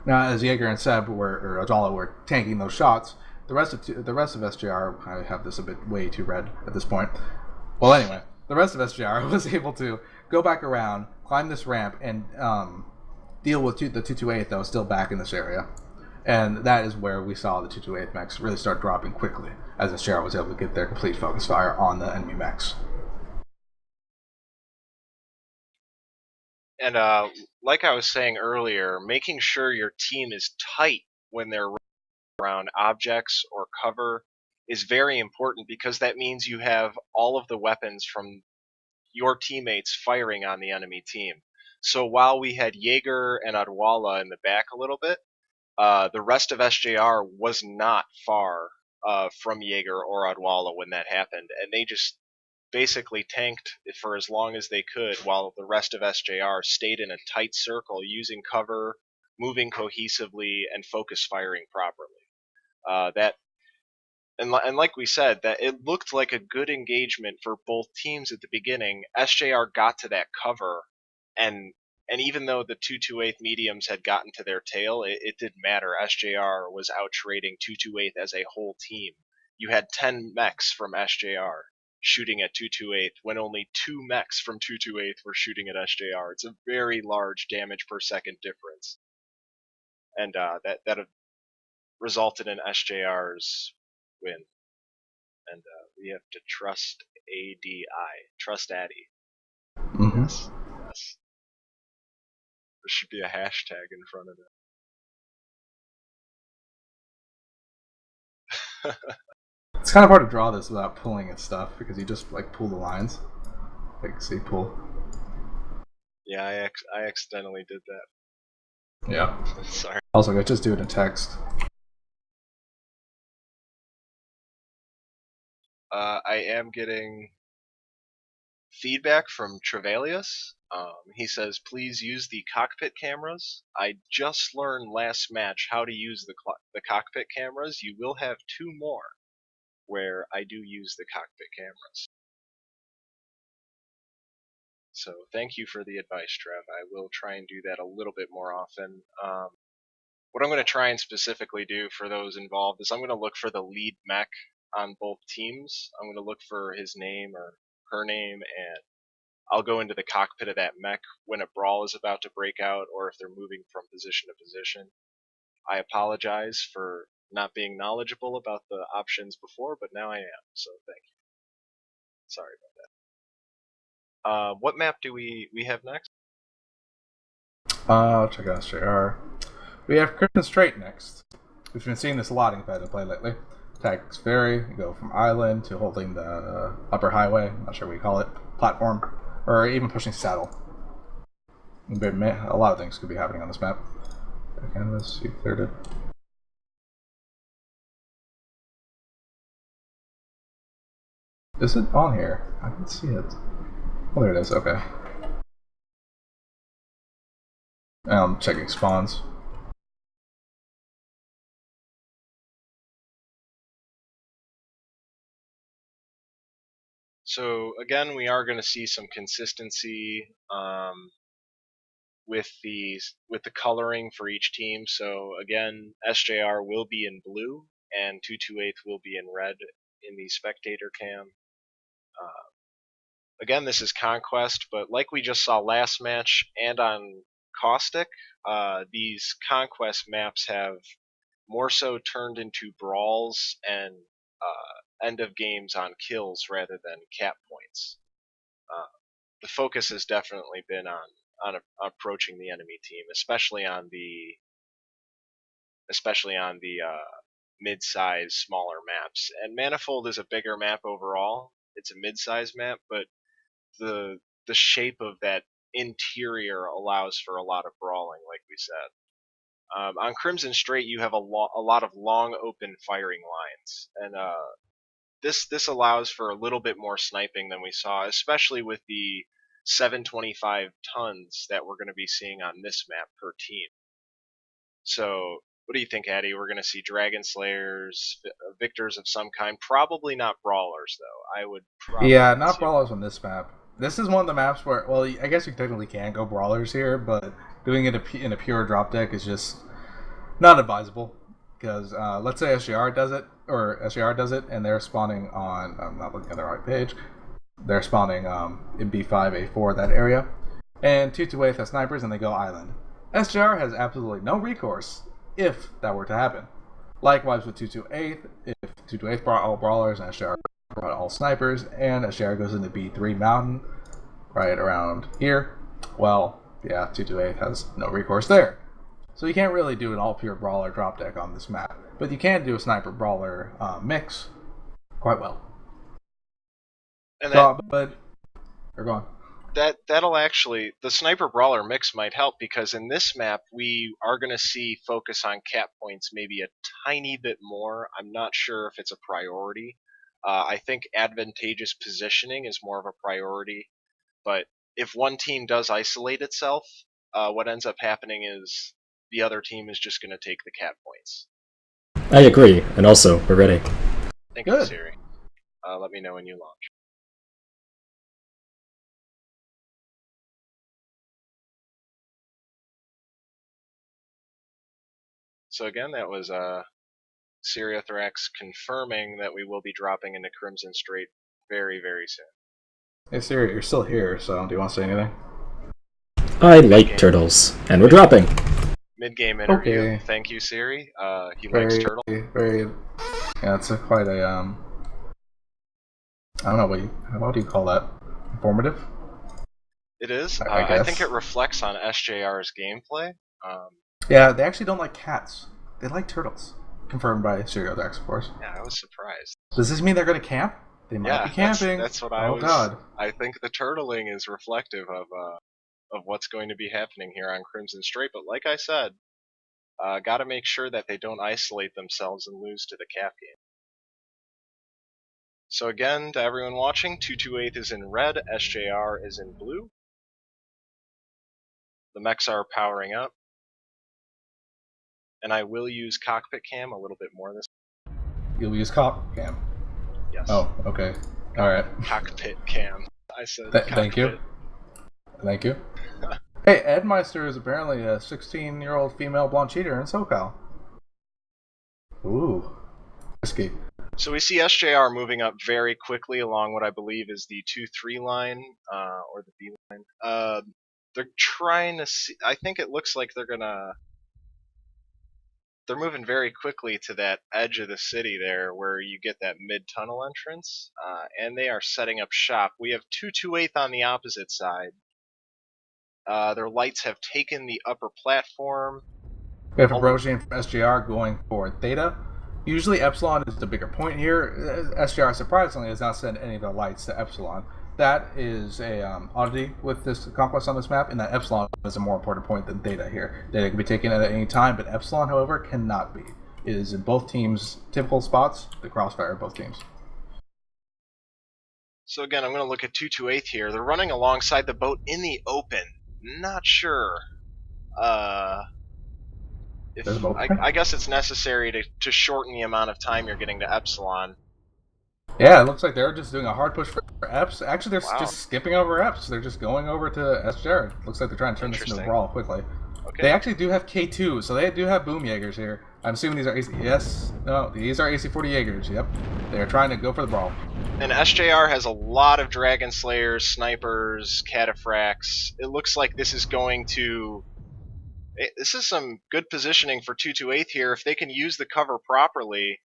Now, as Jaeger and Seb or Adala were tanking those shots, the rest of SJR, I have this a bit way too red at this point. Well, anyway, the rest of SJR was able to go back around, climb this ramp, and deal with the 228 that was still back in this area. And that is where we saw the 228 mechs really start dropping quickly, as SJR was able to get their complete focus fire on the enemy mechs. And like I was saying earlier, making sure your team is tight when they're around objects or cover is very important, because that means you have all of the weapons from your teammates firing on the enemy team. So while we had Jaeger and Adwala in the back a little bit, the rest of SJR was not far from Jaeger or Adwala when that happened, and they just basically tanked for as long as they could while the rest of SJR stayed in a tight circle, using cover, moving cohesively, and focus firing properly. And like we said, that it looked like a good engagement for both teams at the beginning. SJR got to that cover, and even though the 228 mediums had gotten to their tail, it didn't matter. SJR was out trading 228 as a whole team. You had 10 mechs from SJR shooting at 228 when only 2 mechs from 228 were shooting at SJR. It's a very large damage per second difference, and that resulted in SJR's win. And we have to trust ADI. Trust Addy. Mm-hmm. Yes. There should be a hashtag in front of it. It's kind of hard to draw this without pulling and stuff, because you just pull the lines. See, pull. Yeah, I accidentally did that. Yeah. Sorry. Also, I just do it in text. I am getting feedback from Trevalius. He says, please use the cockpit cameras. I just learned last match how to use the cockpit cameras. You will have 2 more where I do use the cockpit cameras. So thank you for the advice, Trev. I will try and do that a little bit more often. What I'm going to try and specifically do for those involved is I'm going to look for the lead mech on both teams. I'm going to look for his name or her name, and I'll go into the cockpit of that mech when a brawl is about to break out, or if they're moving from position to position. I apologize for not being knowledgeable about the options before, but now I am, so thank you. Sorry about that. What map do we have next? Check out SJR. We have Crimson Strait next. We've been seeing this a lot in competitive play lately. Tactics vary. You go from island to holding the upper highway, not sure what you call it, platform, or even pushing saddle. A lot of things could be happening on this map. Canvas, you cleared it. Is it on here? I can see it. Oh, there it is. Okay. I'm checking spawns. So again, we are going to see some consistency with the coloring for each team. So again, SJR will be in blue and 228 will be in red in the spectator cam. Again, this is Conquest, but like we just saw last match and on Caustic, these Conquest maps have more so turned into brawls and end of games on kills rather than cap points. The focus has definitely been on approaching the enemy team, especially on the mid-size, smaller maps. And Manifold is a bigger map overall. It's a mid-size map, but the shape of that interior allows for a lot of brawling, like we said. On Crimson Strait, you have a lot of long open firing lines, and this allows for a little bit more sniping than we saw, especially with the 725 tons that we're going to be seeing on this map per team. So what do you think, Addy? We're going to see Dragon Slayers, Victors of some kind. Probably not Brawlers, though. I would probably Yeah, not see brawlers on this map. This is one of the maps where, well, I guess you technically can go brawlers here, but doing it in a pure drop deck is just not advisable. Because let's say SJR does it, and they're spawning on. I'm not looking at the right page. They're spawning in B5, A4, that area, and 228 has snipers, and they go island. SJR has absolutely no recourse if that were to happen. Likewise with 228, if 228 brought all brawlers and SJR brought all snipers, and SJR goes into B3 mountain, right around here, well, yeah, 228 has no recourse there. So you can't really do an all pure brawler drop deck on this map, but you can do a sniper brawler mix quite well. And they're gone. That'll actually, the sniper brawler mix might help, because in this map we are going to see focus on cap points maybe a tiny bit more. I'm not sure if it's a priority. I think advantageous positioning is more of a priority, but if one team does isolate itself, what ends up happening is the other team is just going to take the cap points. I agree, and also, we're ready. Thank you, Siri. Let me know when you launch. So again, that was Syriathrax confirming that we will be dropping into Crimson Strait very, very soon. Hey Siri, you're still here, so do you want to say anything? I like turtles, and we're dropping. Mid-game interview. Okay. Thank you, Siri. He likes turtle. Yeah, it's quite a I don't know what do you call that? Informative? It is. I I think it reflects on SJR's gameplay. Yeah, they actually don't like cats. They like turtles. Confirmed by Syriathrax, of course. Yeah, I was surprised. Does this mean they're going to camp? They might be camping. That's what I was. God. I think the turtling is reflective of what's going to be happening here on Crimson Strait. But like I said, got to make sure that they don't isolate themselves and lose to the cap game. So again, to everyone watching, 228 is in red, SJR is in blue. The mechs are powering up. And I will use cockpit cam a little bit more this time. You'll use cockpit cam? Yes. Oh, okay. Alright. Cockpit cam. I said Thank you. Thank you. Hey, Edmeister is apparently a 16-year-old female blonde cheater in SoCal. Ooh. Risky. So we see SJR moving up very quickly along what I believe is the 2-3 line, or the B line. They're trying to see, I think it looks like they're moving very quickly to that edge of the city there where you get that mid-tunnel entrance, and they are setting up shop. We have 228 on the opposite side. Their lights have taken the upper platform. We have Ambrosian from SJR going for Theta. Usually Epsilon is the bigger point here. SJR surprisingly has not sent any of their lights to Epsilon. That is a oddity with this conquest on this map, in that Epsilon is a more important point than Theta here. Theta can be taken at any time, but Epsilon, however, cannot be. It is in both teams' typical spots, the crossfire of both teams. So again, I'm going to look at 228 here. They're running alongside the boat in the open. Not sure. I guess it's necessary to shorten the amount of time you're getting to Epsilon. Yeah, it looks like they're just doing a hard push for Eps. Actually, they're just skipping over Eps. They're just going over to SJR. Looks like they're trying to turn this into a brawl quickly. Okay. They actually do have K2, so they do have boom Jaegers here. I'm assuming these are AC... Yes. No, these are AC-40 Jaegers. Yep. They're trying to go for the brawl. And SJR has a lot of Dragon Slayers, Snipers, Cataphracts. It looks like this is going to... This is some good positioning for 228 here. If they can use the cover properly...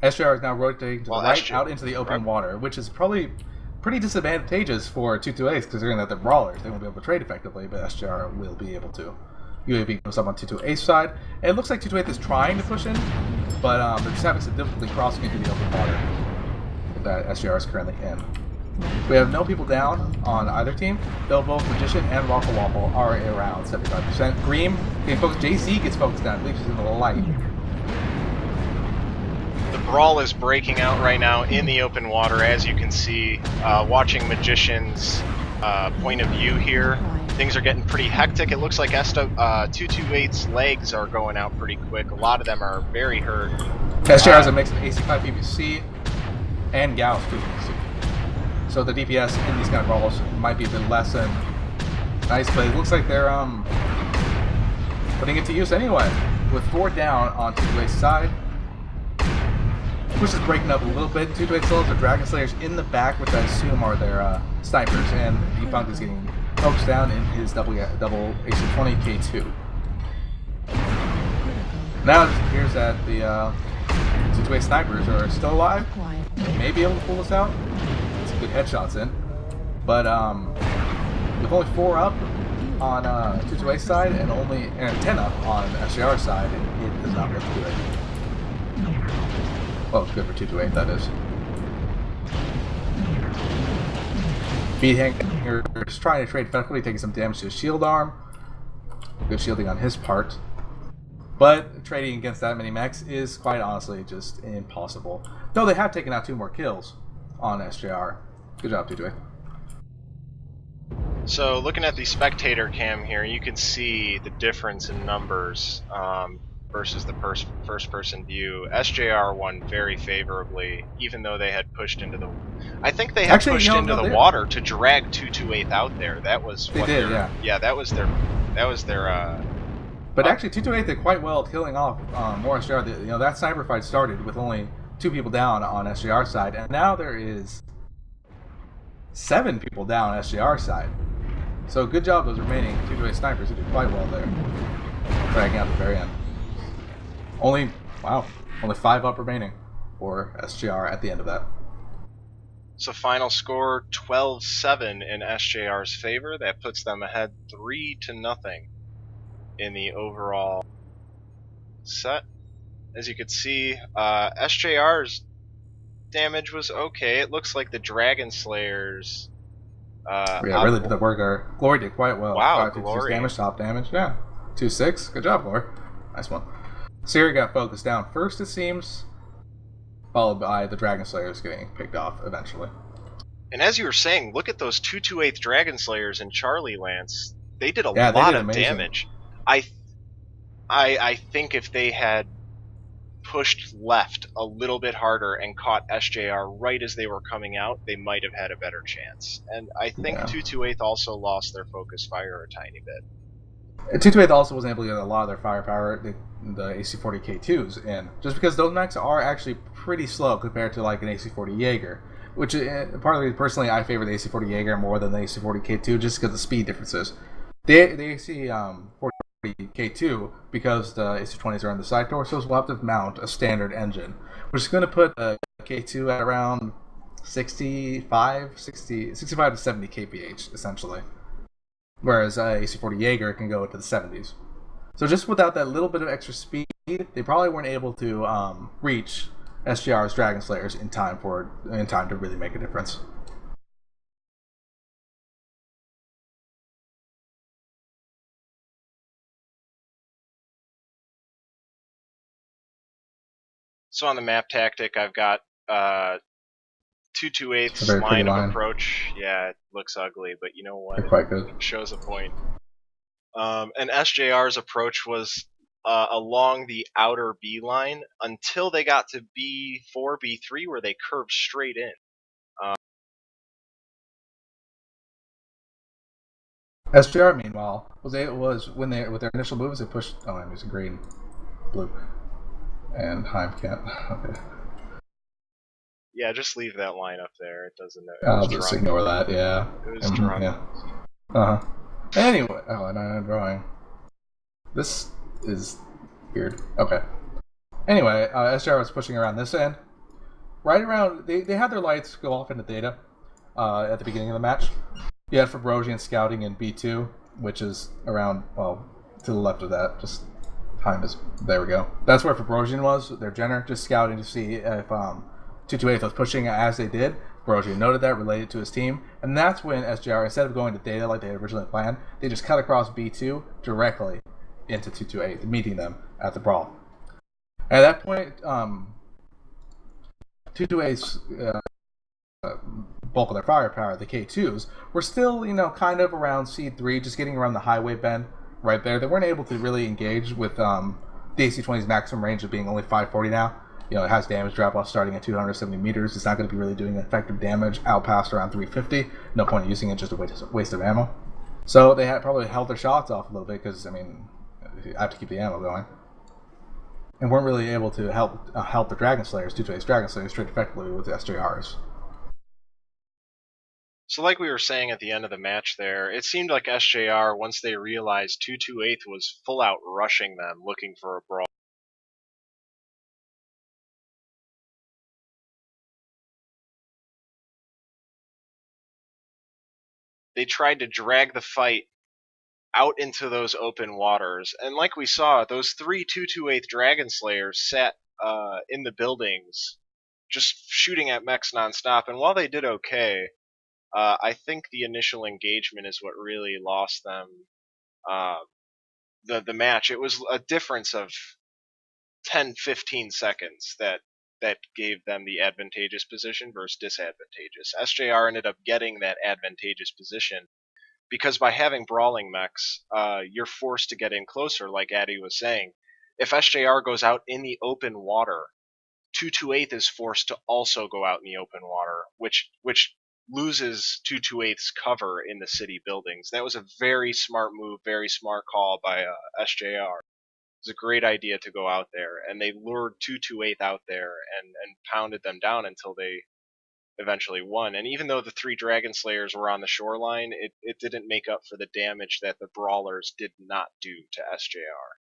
SJR is now rotating to the right out into the open water, which is probably pretty disadvantageous for 228 considering that they're brawlers. They won't be able to trade effectively, but SJR will be able to. UAV goes up on 228's side, and it looks like 228 is trying to push in, but they're just having some difficulty crossing into the open water that SJR is currently in. We have no people down on either team, though both Magician and Waffle Waffle are around 75%. Green getting focused, JZ gets focused down, I believe she's in the light. The brawl is breaking out right now in the open water, as you can see. Watching Magician's point of view here. Things are getting pretty hectic. It looks like 228's legs are going out pretty quick. A lot of them are very hurt. SJR has a mix of AC5 PVC and Gauss PVC. So the DPS in these kind of brawls might be a bit less than nice, but it looks like they're putting it to use anyway. With 4 down on 228's side, which is breaking up a little bit. 228 still has their Dragon Slayers in the back, which I assume are their snipers, and Defunct is getting focused down in his double AC20 K2. Now it appears that the 228 snipers are still alive. They may be able to pull this out. Some good headshots in, but with only 4 up on 228's side and only 10 up on SJR's side, it does not really do it. Well, it's good for 228, that is. Beathanger is trying to trade effectively, taking some damage to his shield arm. Good shielding on his part. But trading against that many mechs is quite honestly just impossible. Though they have taken out 2 more kills on SJR. Good job, 228. So looking at the spectator cam here, you can see the difference in numbers versus the first-person view. SJR won very favorably, even though they had pushed into the... I think they had pushed into the water to drag 228 out there. That was what they did, yeah. Yeah, that was their... But actually, 228 did quite well killing off more SJR. That sniper fight started with only 2 people down on SJR's side, and now there is 7 people down on SJR's side. So good job those remaining 228 snipers who did quite well there, dragging out the very end. Only 5 up remaining for SJR at the end of that. So final score 12-7 in SJR's favor. That puts them ahead 3-0 in the overall set. As you can see, SJR's damage was okay. It looks like the Dragon Slayers... really did the work. Glory did quite well. Wow, 556 Glory. damage, top damage. Yeah. 2-6. Good job, Glory. Nice one. Siri got focused down first, it seems, followed by the Dragon Slayers getting picked off eventually. And as you were saying, look at those 228 Dragon Slayers and Charlie Lance. They did a lot of damage. I think if they had pushed left a little bit harder and caught SJR right as they were coming out, they might have had a better chance. And I think 228 also lost their focus fire a tiny bit. 228 also wasn't able to get a lot of their firepower, the AC40 K2s, in, just because those mechs are actually pretty slow compared to like an AC40 Jaeger, which partly personally I favor the AC40 Jaeger more than the AC40 K2 just because of the speed differences. The AC40 K2, because the AC20s are on the side torsos, will have to mount a standard engine, which is going to put the K2 at around 65 to 70 kph essentially. Whereas AC40 Jaeger can go into the 70s. So just without that little bit of extra speed, they probably weren't able to reach SJR's Dragon Slayers in time to really make a difference. So on the map tactic, I've got 228's line of approach. Yeah, it looks ugly, but you know what? They're quite good. It shows a point. And SJR's approach was along the outer B line until they got to B4, B3, where they curved straight in. SJR, meanwhile, was when they with their initial moves they pushed. Oh, I'm using green, blue, and Heim can't. Okay. Yeah, just leave that line up there. It doesn't. I'll just ignore that. Yeah. It was drunk. Yeah. Anyway, and I'm drawing. This is weird. Okay. Anyway, SJR was pushing around this end. Right around, they had their lights go off into Theta at the beginning of the match. You had Fabrosian scouting in B2, which is around, well, to the left of that. Just time is, there we go. That's where Fabrosian was, their Jenner, just scouting to see if 228 was pushing as they did. Fabrosian noted that, related to his team, and that's when SJR, instead of going to Theta like they had originally planned, they just cut across B2 directly into 228, meeting them at the brawl. At that point, 228's bulk of their firepower, the K2s, were still, kind of around C3, just getting around the highway bend right there. They weren't able to really engage with the AC-20's maximum range of being only 540 now. It has damage drop-off starting at 270 meters. It's not going to be really doing effective damage out past around 350. No point in using it, just a waste of ammo. So they had probably held their shots off a little bit because, I have to keep the ammo going. And weren't really able to help the Dragon Slayers, 2-2-Ace Dragon Slayers, trade effectively with the SJRs. So like we were saying at the end of the match there, it seemed like SJR, once they realized 2-2-8 was full out rushing them, looking for a brawl. They tried to drag the fight out into those open waters, and like we saw, those 3 2-2-8 Dragon Slayers sat in the buildings, just shooting at mechs nonstop, and while they did okay, I think the initial engagement is what really lost them the match. It was a difference of 10-15 seconds that gave them the advantageous position versus disadvantageous. SJR ended up getting that advantageous position because by having brawling mechs, you're forced to get in closer, like Addy was saying. If SJR goes out in the open water, 2-2-8 is forced to also go out in the open water, which loses 2-2-8's cover in the city buildings. That was a very smart move, very smart call by SJR. It was a great idea to go out there, and they lured 2-2-8 out there and pounded them down until they eventually won. And even though the 3 Dragon Slayers were on the shoreline, it didn't make up for the damage that the Brawlers did not do to SJR.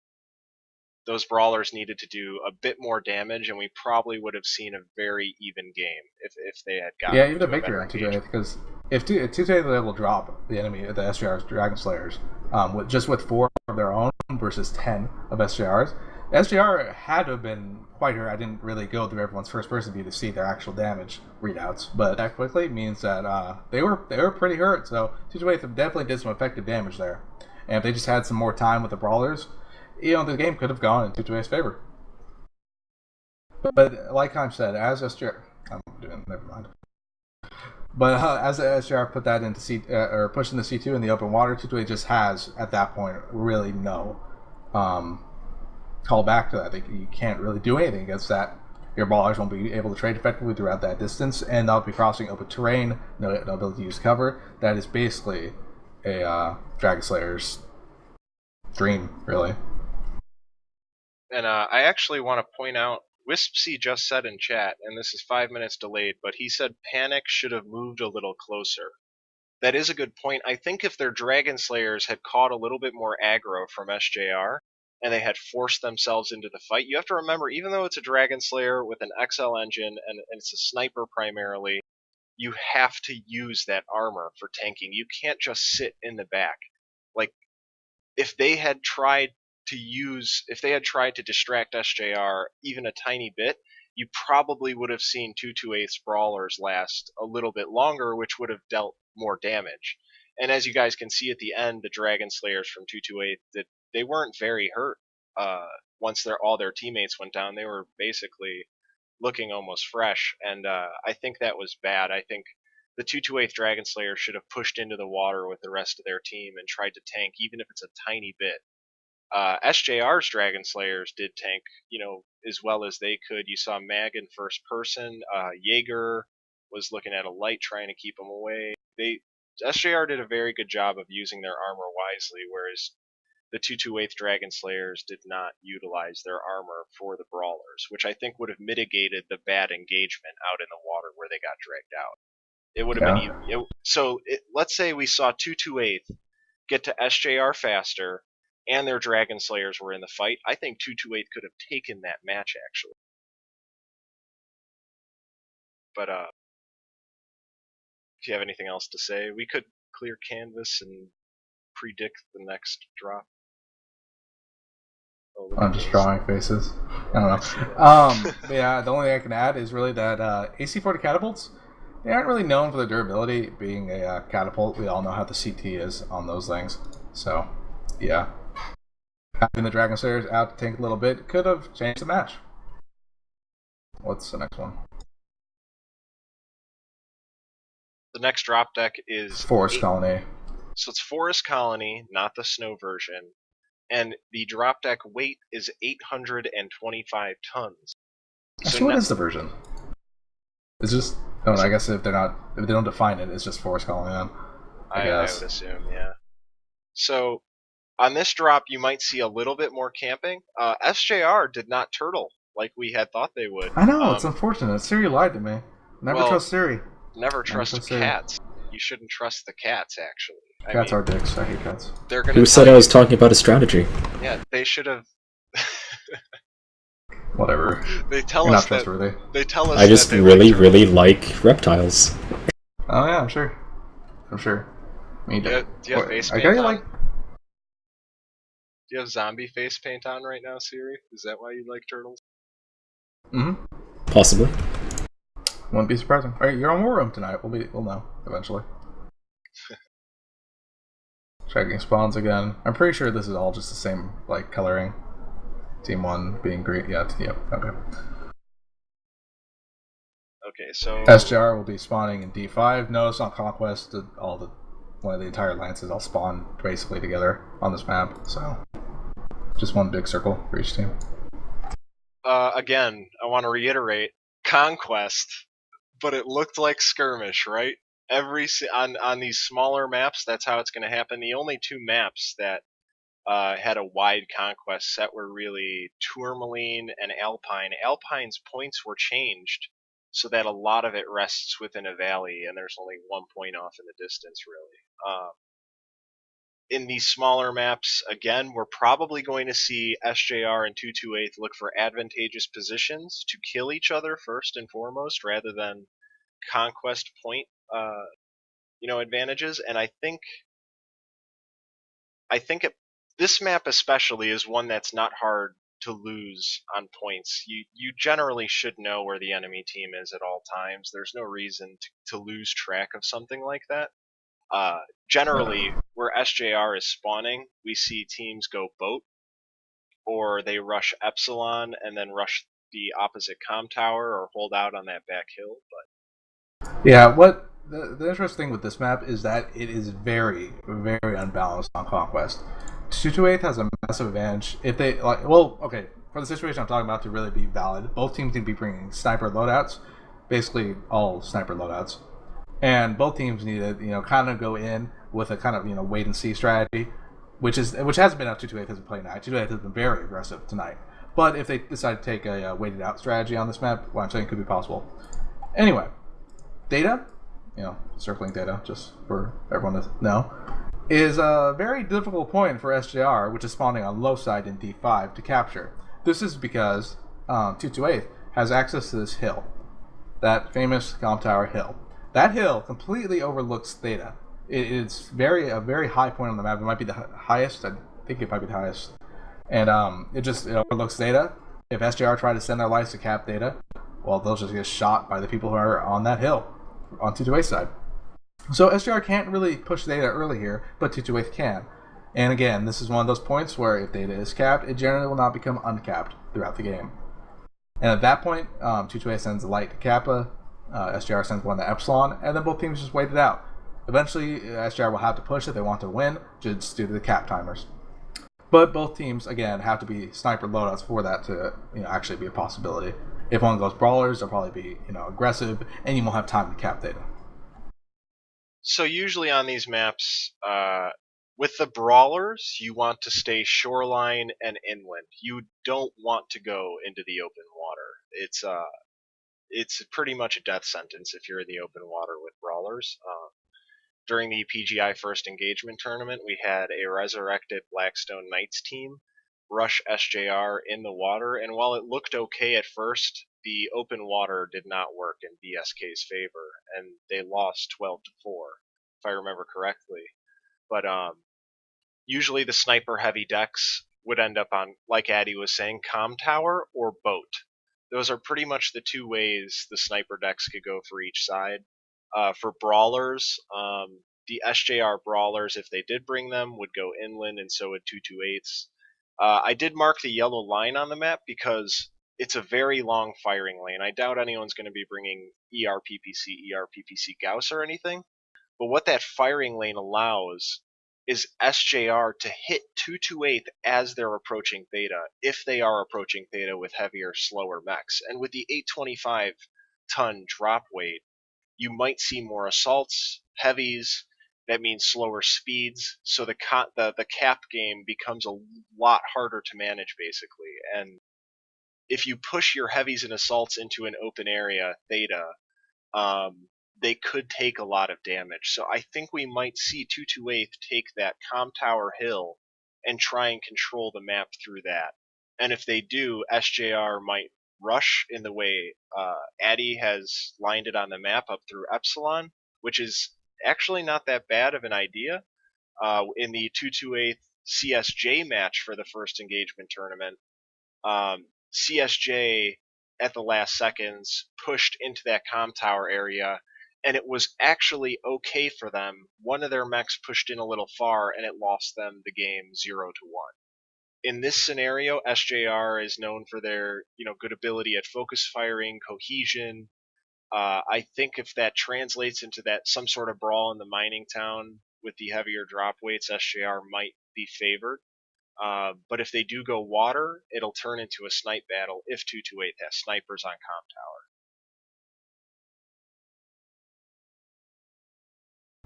Those Brawlers needed to do a bit more damage, and we probably would have seen a very even game if they had gotten even a victory on 2-2-8, because if 2-2-8 was able to drop the enemy, the SJR's Dragon Slayers, with 4 of their own versus 10 of SJR's, SJR had to have been quite hurt. I didn't really go through everyone's first-person view to see their actual damage readouts, but that quickly means that they were pretty hurt. So 2-2-8 definitely did some effective damage there, and if they just had some more time with the Brawlers, the game could have gone in 2-2-8's favor. But like I said, as SJR, never mind. But as SJR put that into or pushing the C2 in the open water, 2-2-8 just has at that point really no call back to that. You can't really do anything against that. Your ballers won't be able to trade effectively throughout that distance, and they'll be crossing open terrain, no ability to use cover. That is basically a Dragon Slayer's dream, really. And I actually want to point out, WispC just said in chat, and this is 5 minutes delayed, but he said Panic should have moved a little closer. That is a good point. I think if their Dragon Slayers had caught a little bit more aggro from SJR, and they had forced themselves into the fight, you have to remember, even though it's a Dragon Slayer with an XL engine, and it's a sniper primarily, you have to use that armor for tanking. You can't just sit in the back. Like, if they had tried to distract SJR even a tiny bit, you probably would have seen 2-2-8's Brawlers last a little bit longer, which would have dealt more damage. And as you guys can see at the end, the Dragon Slayers from 2-2-8, they weren't very hurt. Once all their teammates went down, they were basically looking almost fresh, and I think that was bad. I think the 2-2-8 Dragon Slayer should have pushed into the water with the rest of their team and tried to tank, even if it's a tiny bit. SJR's Dragon Slayers did tank, as well as they could. You saw Mag in first person. Jaeger was looking at a light trying to keep them away. SJR did a very good job of using their armor wisely, whereas the 2-2-8 Dragon Slayers did not utilize their armor for the Brawlers, which I think would have mitigated the bad engagement out in the water where they got dragged out. It would have been let's say we saw 2-2-8 get to SJR faster, and their Dragon Slayers were in the fight. I think 2-2-8 could have taken that match, actually. But if you have anything else to say, we could clear canvas and predict the next drop. I'm just drawing faces. I don't know. Yeah, the only thing I can add is really that AC-40 catapults, they aren't really known for their durability. Being a catapult, we all know how the CT is on those things. So, yeah. Having the Dragon Slayers out to tank a little bit could have changed the match. What's the next one? The next drop deck is Forest Colony. So it's Forest Colony, not the snow version, and the drop deck weight is 825 tons. Actually, what is the version? It's just. Oh, I guess if they don't define it, it's just Forest Colony then. I would assume, yeah. So on this drop, you might see a little bit more camping. SJR did not turtle like we had thought they would. I know, it's unfortunate. Siri lied to me. Never trust Siri. Never trust cats. You shouldn't trust the cats, actually. Cats are dicks. I hate cats. Who said I was talking about a strategy? Yeah, they should have. Whatever. They tell You're us not trustworthy. They tell us. I just really like reptiles. Oh yeah, I'm sure. Do you have face paint on? Do you have zombie face paint on right now, Siri? Is that why you like turtles? Mm-hmm. Possibly. Wouldn't be surprising. All right, you're on War Room tonight. We'll know eventually. Checking spawns again. I'm pretty sure this is all just the same like coloring. Team 1 being green. Yeah. Okay. Okay, so SJR will be spawning in D5. Notice on Conquest, the entire lances all spawn basically together on this map. So just one big circle for each team. Again, I want to reiterate Conquest, but it looked like Skirmish, right? On these smaller maps, that's how it's going to happen. The only two maps that had a wide conquest set were really Tourmaline and Alpine. Alpine's points were changed so that a lot of it rests within a valley, and there's only 1 point off in the distance, really. In these smaller maps, again, we're probably going to see SJR and 228 look for advantageous positions to kill each other first and foremost, rather than conquest point advantages. And I think this map especially is one that's not hard to lose on points. You generally should know where the enemy team is at all times. There's no reason to lose track of something like that. Generally, where SJR is spawning, we see teams go boat, or they rush Epsilon and then rush the opposite comm tower, or hold out on that back hill. But yeah, what the interesting thing with this map is that it is very, very unbalanced on Conquest. 228 has a massive advantage if they for the situation I'm talking about to really be valid, both teams need to be bringing sniper loadouts, basically all sniper loadouts, and both teams need to kind of go in with a kind of wait and see strategy, which hasn't been how 228 has been playing tonight. 228 has been very aggressive tonight, but if they decide to take a waited out strategy on this map, what I'm saying could be possible. Anyway, data, circling data just for everyone to know, is a very difficult point for SJR, which is spawning on low side in D5 to capture. This is because 228 has access to this hill, that famous comm tower hill. That hill completely overlooks Theta. It's a very high point on the map. It might be the highest. I think it might be the highest. And it overlooks Theta. If SJR try to send their lights to cap Theta, well, they'll just get shot by the people who are on that hill, on 228's side. So SJR can't really push Theta early here, but 228 can. And again, this is one of those points where if Theta is capped, it generally will not become uncapped throughout the game. And at that point, 228 sends a light to Kappa, SJR sends one to Epsilon, and then both teams just wait it out. Eventually, SJR will have to push if they want to win, just due to the cap timers. But both teams, again, have to be sniper loadouts for that to actually be a possibility. If one goes brawlers, they'll probably be aggressive, and you won't have time to cap Theta. So usually on these maps, with the brawlers, you want to stay shoreline and inland. You don't want to go into the open water. It's pretty much a death sentence if you're in the open water with brawlers. During the PGI First Engagement Tournament, we had a resurrected Blackstone Knights team rush SJR in the water, and while it looked okay at first, the open water did not work in BSK's favor, and they lost 12-4, if I remember correctly. But usually the sniper-heavy decks would end up on, like Addy was saying, comm tower or boat. Those are pretty much the two ways the sniper decks could go for each side. For brawlers, the SJR brawlers, if they did bring them, would go inland, and so would 228s. I did mark the yellow line on the map because it's a very long firing lane. I doubt anyone's going to be bringing ERPPC Gauss or anything. But what that firing lane allows is SJR to hit 228 as they're approaching Theta, if they are approaching Theta with heavier, slower mechs. And with the 825-ton drop weight, you might see more assaults, heavies. That means slower speeds. So the cap game becomes a lot harder to manage, basically. And if you push your heavies and assaults into an open area, Theta, they could take a lot of damage. So I think we might see 228 take that Com Tower hill and try and control the map through that. And if they do, SJR might rush in the way Addy has lined it on the map up through Epsilon, which is actually not that bad of an idea. In the 228 CSJ match for the first engagement tournament, CSJ at the last seconds pushed into that Com Tower area, and it was actually okay for them. One of their mechs pushed in a little far, and it lost them the game 0-1. In this scenario, SJR is known for their good ability at focus firing, cohesion. I think if that translates into that some sort of brawl in the mining town with the heavier drop weights, SJR might be favored. But if they do go water, it'll turn into a snipe battle if 228 has snipers on Com Tower.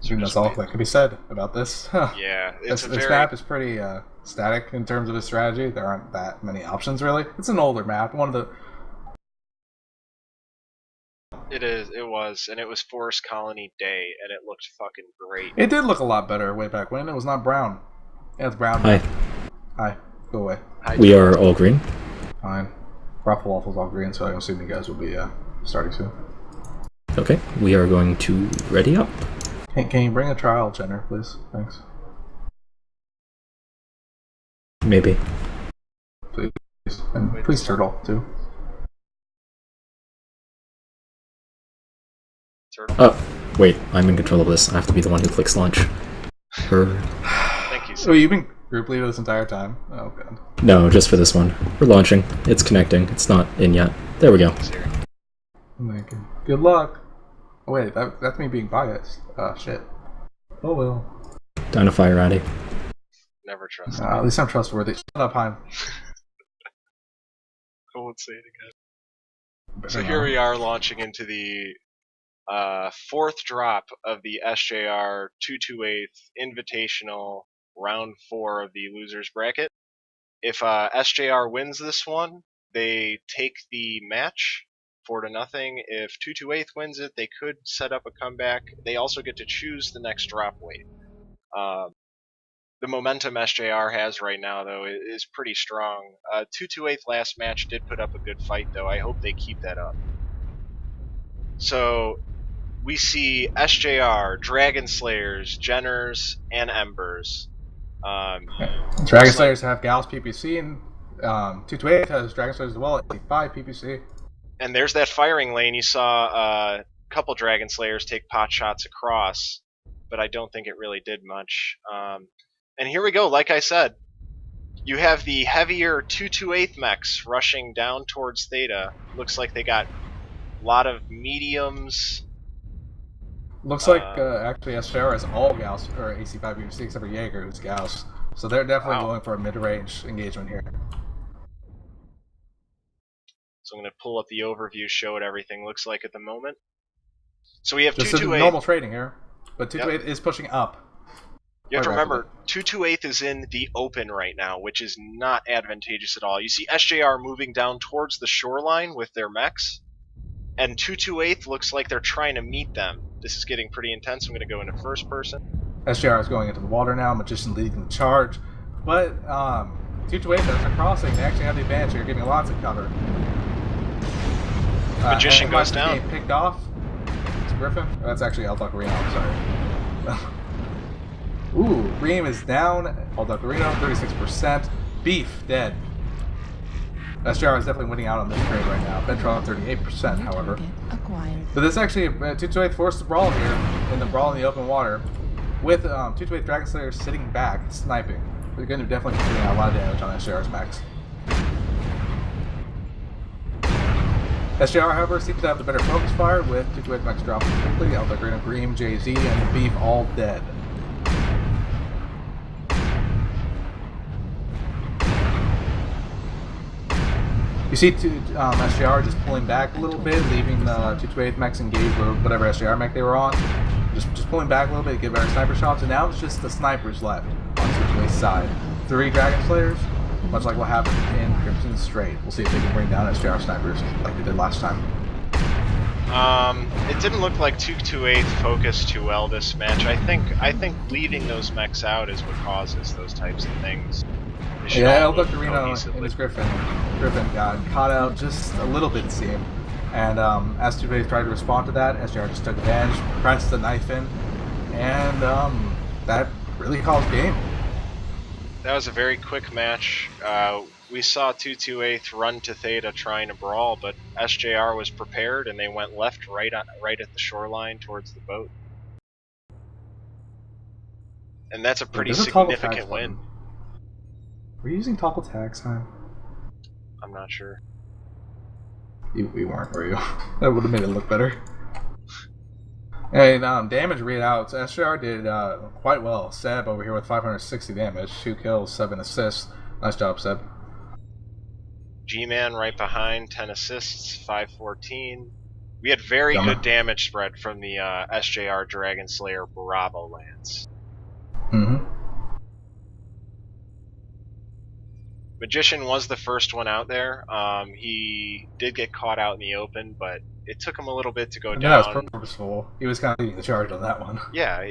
I think that's all that can be said about this. Yeah, this map is pretty static in terms of its strategy. There aren't that many options, really. It's an older map. It was, and it was Forest Colony Day, and it looked fucking great. It did look a lot better way back when. It was not brown. Yeah, it's brown. Hi. Hi. Go away. Hi, we are all green. Fine. Ruffle Waffle's all green, so I assume you guys will be starting soon. Okay, we are going to ready up. Can you bring a trial, Jenner, please? Thanks. Maybe. Please. And please Turtle, too. Turtle? Oh, wait, I'm in control of this. I have to be the one who clicks launch. Thank you, sir. So you've been group leader this entire time? Oh, God. No, just for this one. We're launching. It's connecting. It's not in yet. There we go. Good luck. Oh, wait, that's me being biased. Shit. Oh, well. Down to fire, Addy. Never trust at least I'm trustworthy. Shut up, Heim. I won't say it again. So here we are launching into the fourth drop of the SJR 228th Invitational Round 4 of the Losers Bracket. If SJR wins this one, they take the match 4-0. If 228th wins it, they could set up a comeback. They also get to choose the next drop weight. The momentum SJR has right now, though, is pretty strong. 228th last match did put up a good fight, though. I hope they keep that up. So we see SJR, Dragon Slayers, Jenners, and Embers. Dragon Slayers have Gauss PPC, and 228 has Dragon Slayers as well at 5 PPC. And there's that firing lane. You saw a couple Dragon Slayers take pot shots across, but I don't think it really did much. And here we go, like I said. You have the heavier 228th mechs rushing down towards Theta. Looks like they got a lot of mediums. Looks like actually SJR is all Gauss or AC5 PPC except for Jaeger, who's Gauss. So they're definitely going for a mid-range engagement here. So I'm going to pull up the overview, show what everything looks like at the moment. So we have This 228. is normal trading here, but 228 is pushing up. You have to remember, 228 is in the open right now, which is not advantageous at all. You see SJR moving down towards the shoreline with their mechs, and 228 looks like they're trying to meet them. This is getting pretty intense. I'm going to go into first person. SJR is going into the water now, Magician leading the charge, but 228 are crossing. They actually have the advantage here, giving lots of cover. Magician goes down. Getting picked off. It's Griffin. Oh, that's actually El Ducarino, I'm sorry. Ooh, Reem is down. El Ducarino, 36%. Beef, dead. SJR is definitely winning out on this trade right now. Ventron 38%, however. But this actually, 228 forced the brawl here, in the brawl in the open water, with 228 Dragon Slayer sitting back, sniping. They're going to definitely be doing a lot of damage on SJR's max. SJR, however, seems to have the better focus fire with 228 Max dropping quickly, Alta Green and Green, Jay-Z, and the Beef all dead. You see SJR just pulling back a little bit, leaving 228 Max engaged with whatever SJR mech they were on. Just pulling back a little bit to get better sniper shots, and now it's just the snipers left on 228's side. 3 Dragon Slayers, much like what happened in Crimson Strait. We'll see if they can bring down SJR snipers like they did last time. It didn't look like 228 focused too well this match. I think leaving those mechs out is what causes those types of things. Yeah, El Ducarino and his Griffin got caught out just a little bit, it seemed. And as 228 tried to respond to that, SJR just took advantage, pressed the knife in, and that really caused game. That was a very quick match. We saw 228 run to Theta trying to brawl, but SJR was prepared and they went left right at the shoreline towards the boat. And that's a pretty significant win. Were you using toggle tags, huh? I'm not sure. We weren't, were you? That would have made it look better. And damage readouts, SJR did quite well. Seb over here with 560 damage, 2 kills, 7 assists. Nice job, Seb. G-Man right behind, 10 assists, 514. We had very good damage spread from the SJR Dragon Slayer Bravo Lance. Mm-hmm. Magician was the first one out there. He did get caught out in the open, but it took him a little bit to go down. That was purposeful. He was kind of leading the charge on that one. Yeah,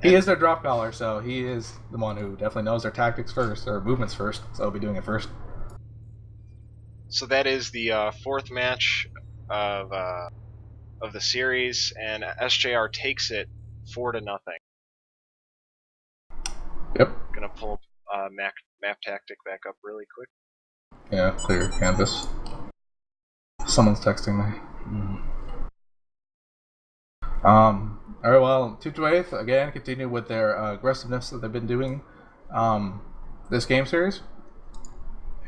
he is their drop caller, so he is the one who definitely knows their tactics first, their movements first, so he'll be doing it first. So that is the fourth match of the series, and SJR takes it 4-0. Yep. Gonna pull map tactic back up really quick. Yeah, clear canvas. Someone's texting me. Alright, well, 228 again continue with their aggressiveness that they've been doing this game series.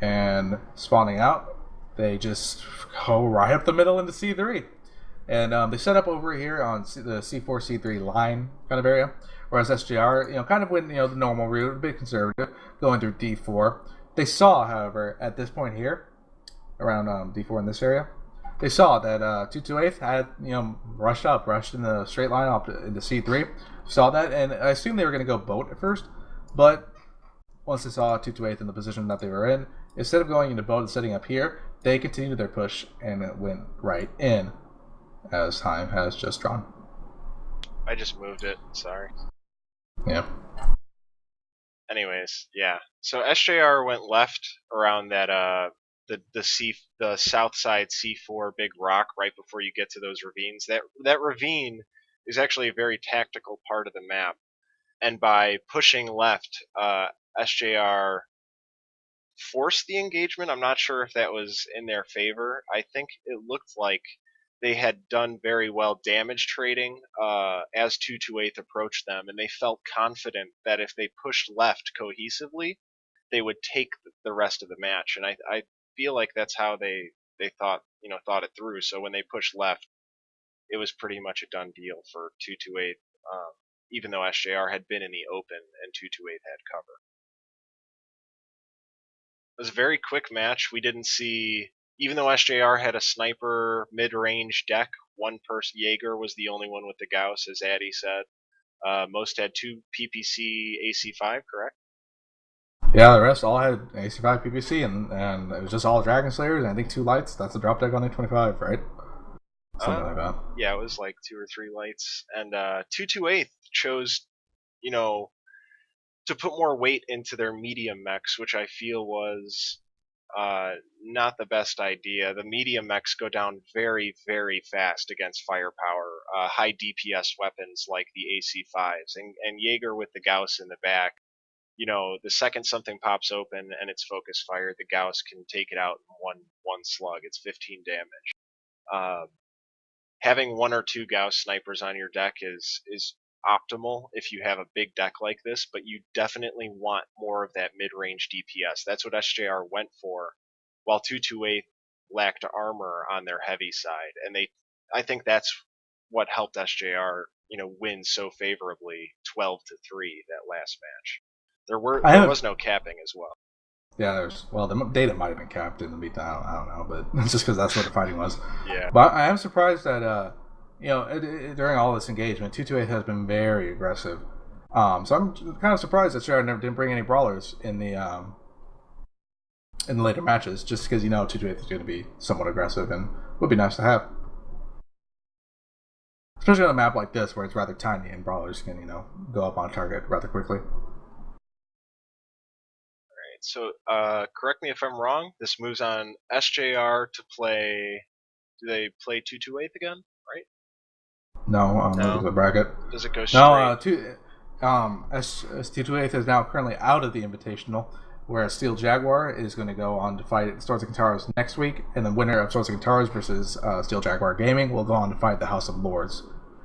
And spawning out, they just go right up the middle into C3. And they set up over here on the C4, C3 line kind of area. Whereas SJR, kind of went, the normal route, a bit conservative, going through D4. They saw, however, at this point here, around D4 in this area, they saw that 228 had, rushed in the straight line up into C3. Saw that, and I assumed they were going to go boat at first, but once they saw 228 in the position that they were in, instead of going into boat and setting up here, they continued their push and it went right in, as time has just drawn. I just moved it, sorry. Yeah. Anyways, yeah. So SJR went left around that the south side C4 big rock right before you get to those ravines. That ravine is actually a very tactical part of the map, and by pushing left, SJR forced the engagement. I'm not sure if that was in their favor. I think it looked like they had done very well damage trading as 228 approached them, and they felt confident that if they pushed left cohesively, they would take the rest of the match. And I feel like that's how they thought it through. So when they pushed left, it was pretty much a done deal for 228, even though SJR had been in the open and 228 had cover. It was a very quick match. We didn't see, even though SJR had a sniper mid-range deck, one person, Jaeger, was the only one with the Gauss, as Addy said. Most had 2 PPC AC5, correct? Yeah, the rest all had AC5 PPC, and it was just all Dragon Slayers, and I think 2 lights. That's the drop deck on A25, right? Something like that. Yeah, it was like 2 or 3 lights. And 228 chose, to put more weight into their medium mechs, which I feel was not the best idea. The medium mechs go down very, very fast against firepower, high DPS weapons like the AC5s, and Jaeger with the Gauss in the back. The second something pops open and it's focus fire, the Gauss can take it out in one slug. It's 15 damage. Having 1 or 2 Gauss snipers on your deck is optimal if you have a big deck like this, but you definitely want more of that mid-range DPS. That's what SJR went for, while 228 lacked armor on their heavy side, and I think that's what helped SJR, win so favorably, 12-3 that last match. There was no capping as well. Yeah, the data might have been capped in the meantime. I don't know, but it's just because that's what the fighting was. Yeah. But I am surprised that during all this engagement, 228 has been very aggressive. So I'm kind of surprised that SJR never didn't bring any brawlers in the later matches, just because 228 is going to be somewhat aggressive and would be nice to have. Especially on a map like this where it's rather tiny and brawlers can, go up on target rather quickly. Alright, so correct me if I'm wrong, this moves on SJR to play. Do they play 228 again, right? No, No. look at the bracket. Does it go straight? No, S228 is now currently out of the Invitational, whereas Steel Jaguar is going to go on to fight Swords and Guitars next week, and the winner of Swords and Guitars versus Steel Jaguar Gaming will go on to fight the House of Lords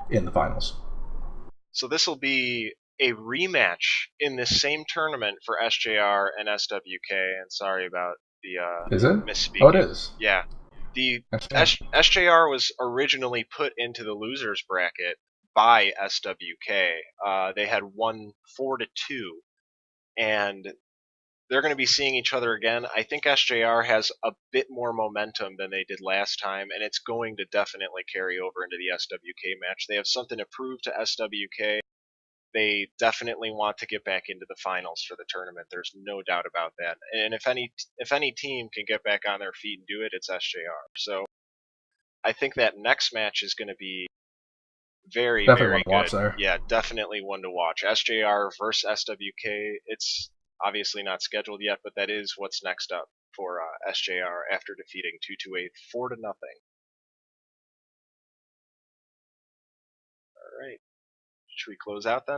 in the finals. So this will be a rematch in this same tournament for SJR and SWK, and sorry about the is it? misspeaking. Oh, it is. Yeah. The SJR was originally put into the losers bracket by SWK. They had won 4-2, and they're going to be seeing each other again. I think SJR has a bit more momentum than they did last time, and it's going to definitely carry over into the SWK match. They have something to prove to SWK. They definitely want to get back into the finals for the tournament. There's no doubt about that. And if any team can get back on their feet and do it, it's SJR. So I think that next match is going to be very, definitely very good. Watch there. Yeah, definitely one to watch. SJR versus SWK. It's obviously not scheduled yet, but that is what's next up for SJR after defeating 228 4-0. All right. Should we close out then?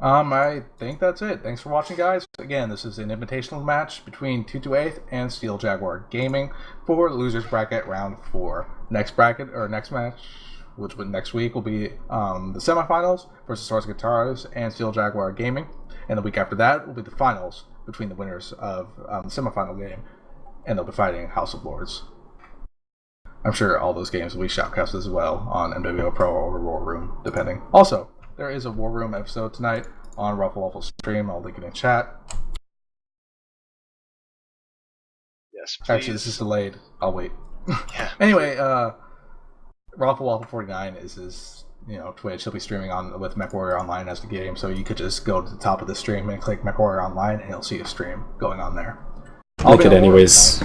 I think that's it. Thanks for watching, guys. Again, this is an invitational match between 228 and Steel Jaguar Gaming for losers bracket round 4. Next match, which next week will be the semifinals versus Swords and Guitars and Steel Jaguar Gaming, and the week after that will be the finals between the winners of the semifinal game, and they'll be fighting House of Lords. I'm sure all those games will be shoutcast as well on MWO Pro or War Room, depending. Also, there is a War Room episode tonight on Ruffle Waffle stream. I'll link it in chat. Yes, please. Actually, this is delayed. I'll wait. Yeah. Anyway, Ruffle Waffle 49 is his Twitch. He'll be streaming on with MechWarrior Online as the game, so you could just go to the top of the stream and click MechWarrior Online, and you'll see a stream going on there. Link it anyways.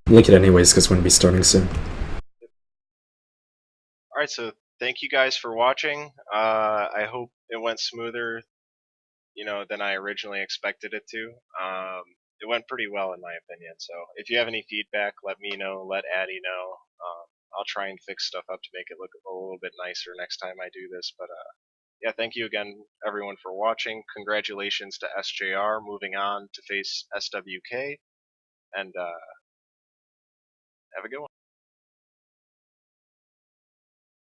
Link it anyways, because we're going to be starting soon. Alright, so thank you guys for watching. I hope it went smoother, than I originally expected it to. It went pretty well in my opinion. So if you have any feedback, let me know. Let Addie know. I'll try and fix stuff up to make it look a little bit nicer next time I do this. But yeah, thank you again, everyone, for watching. Congratulations to SJR moving on to face SWK, and have a good one.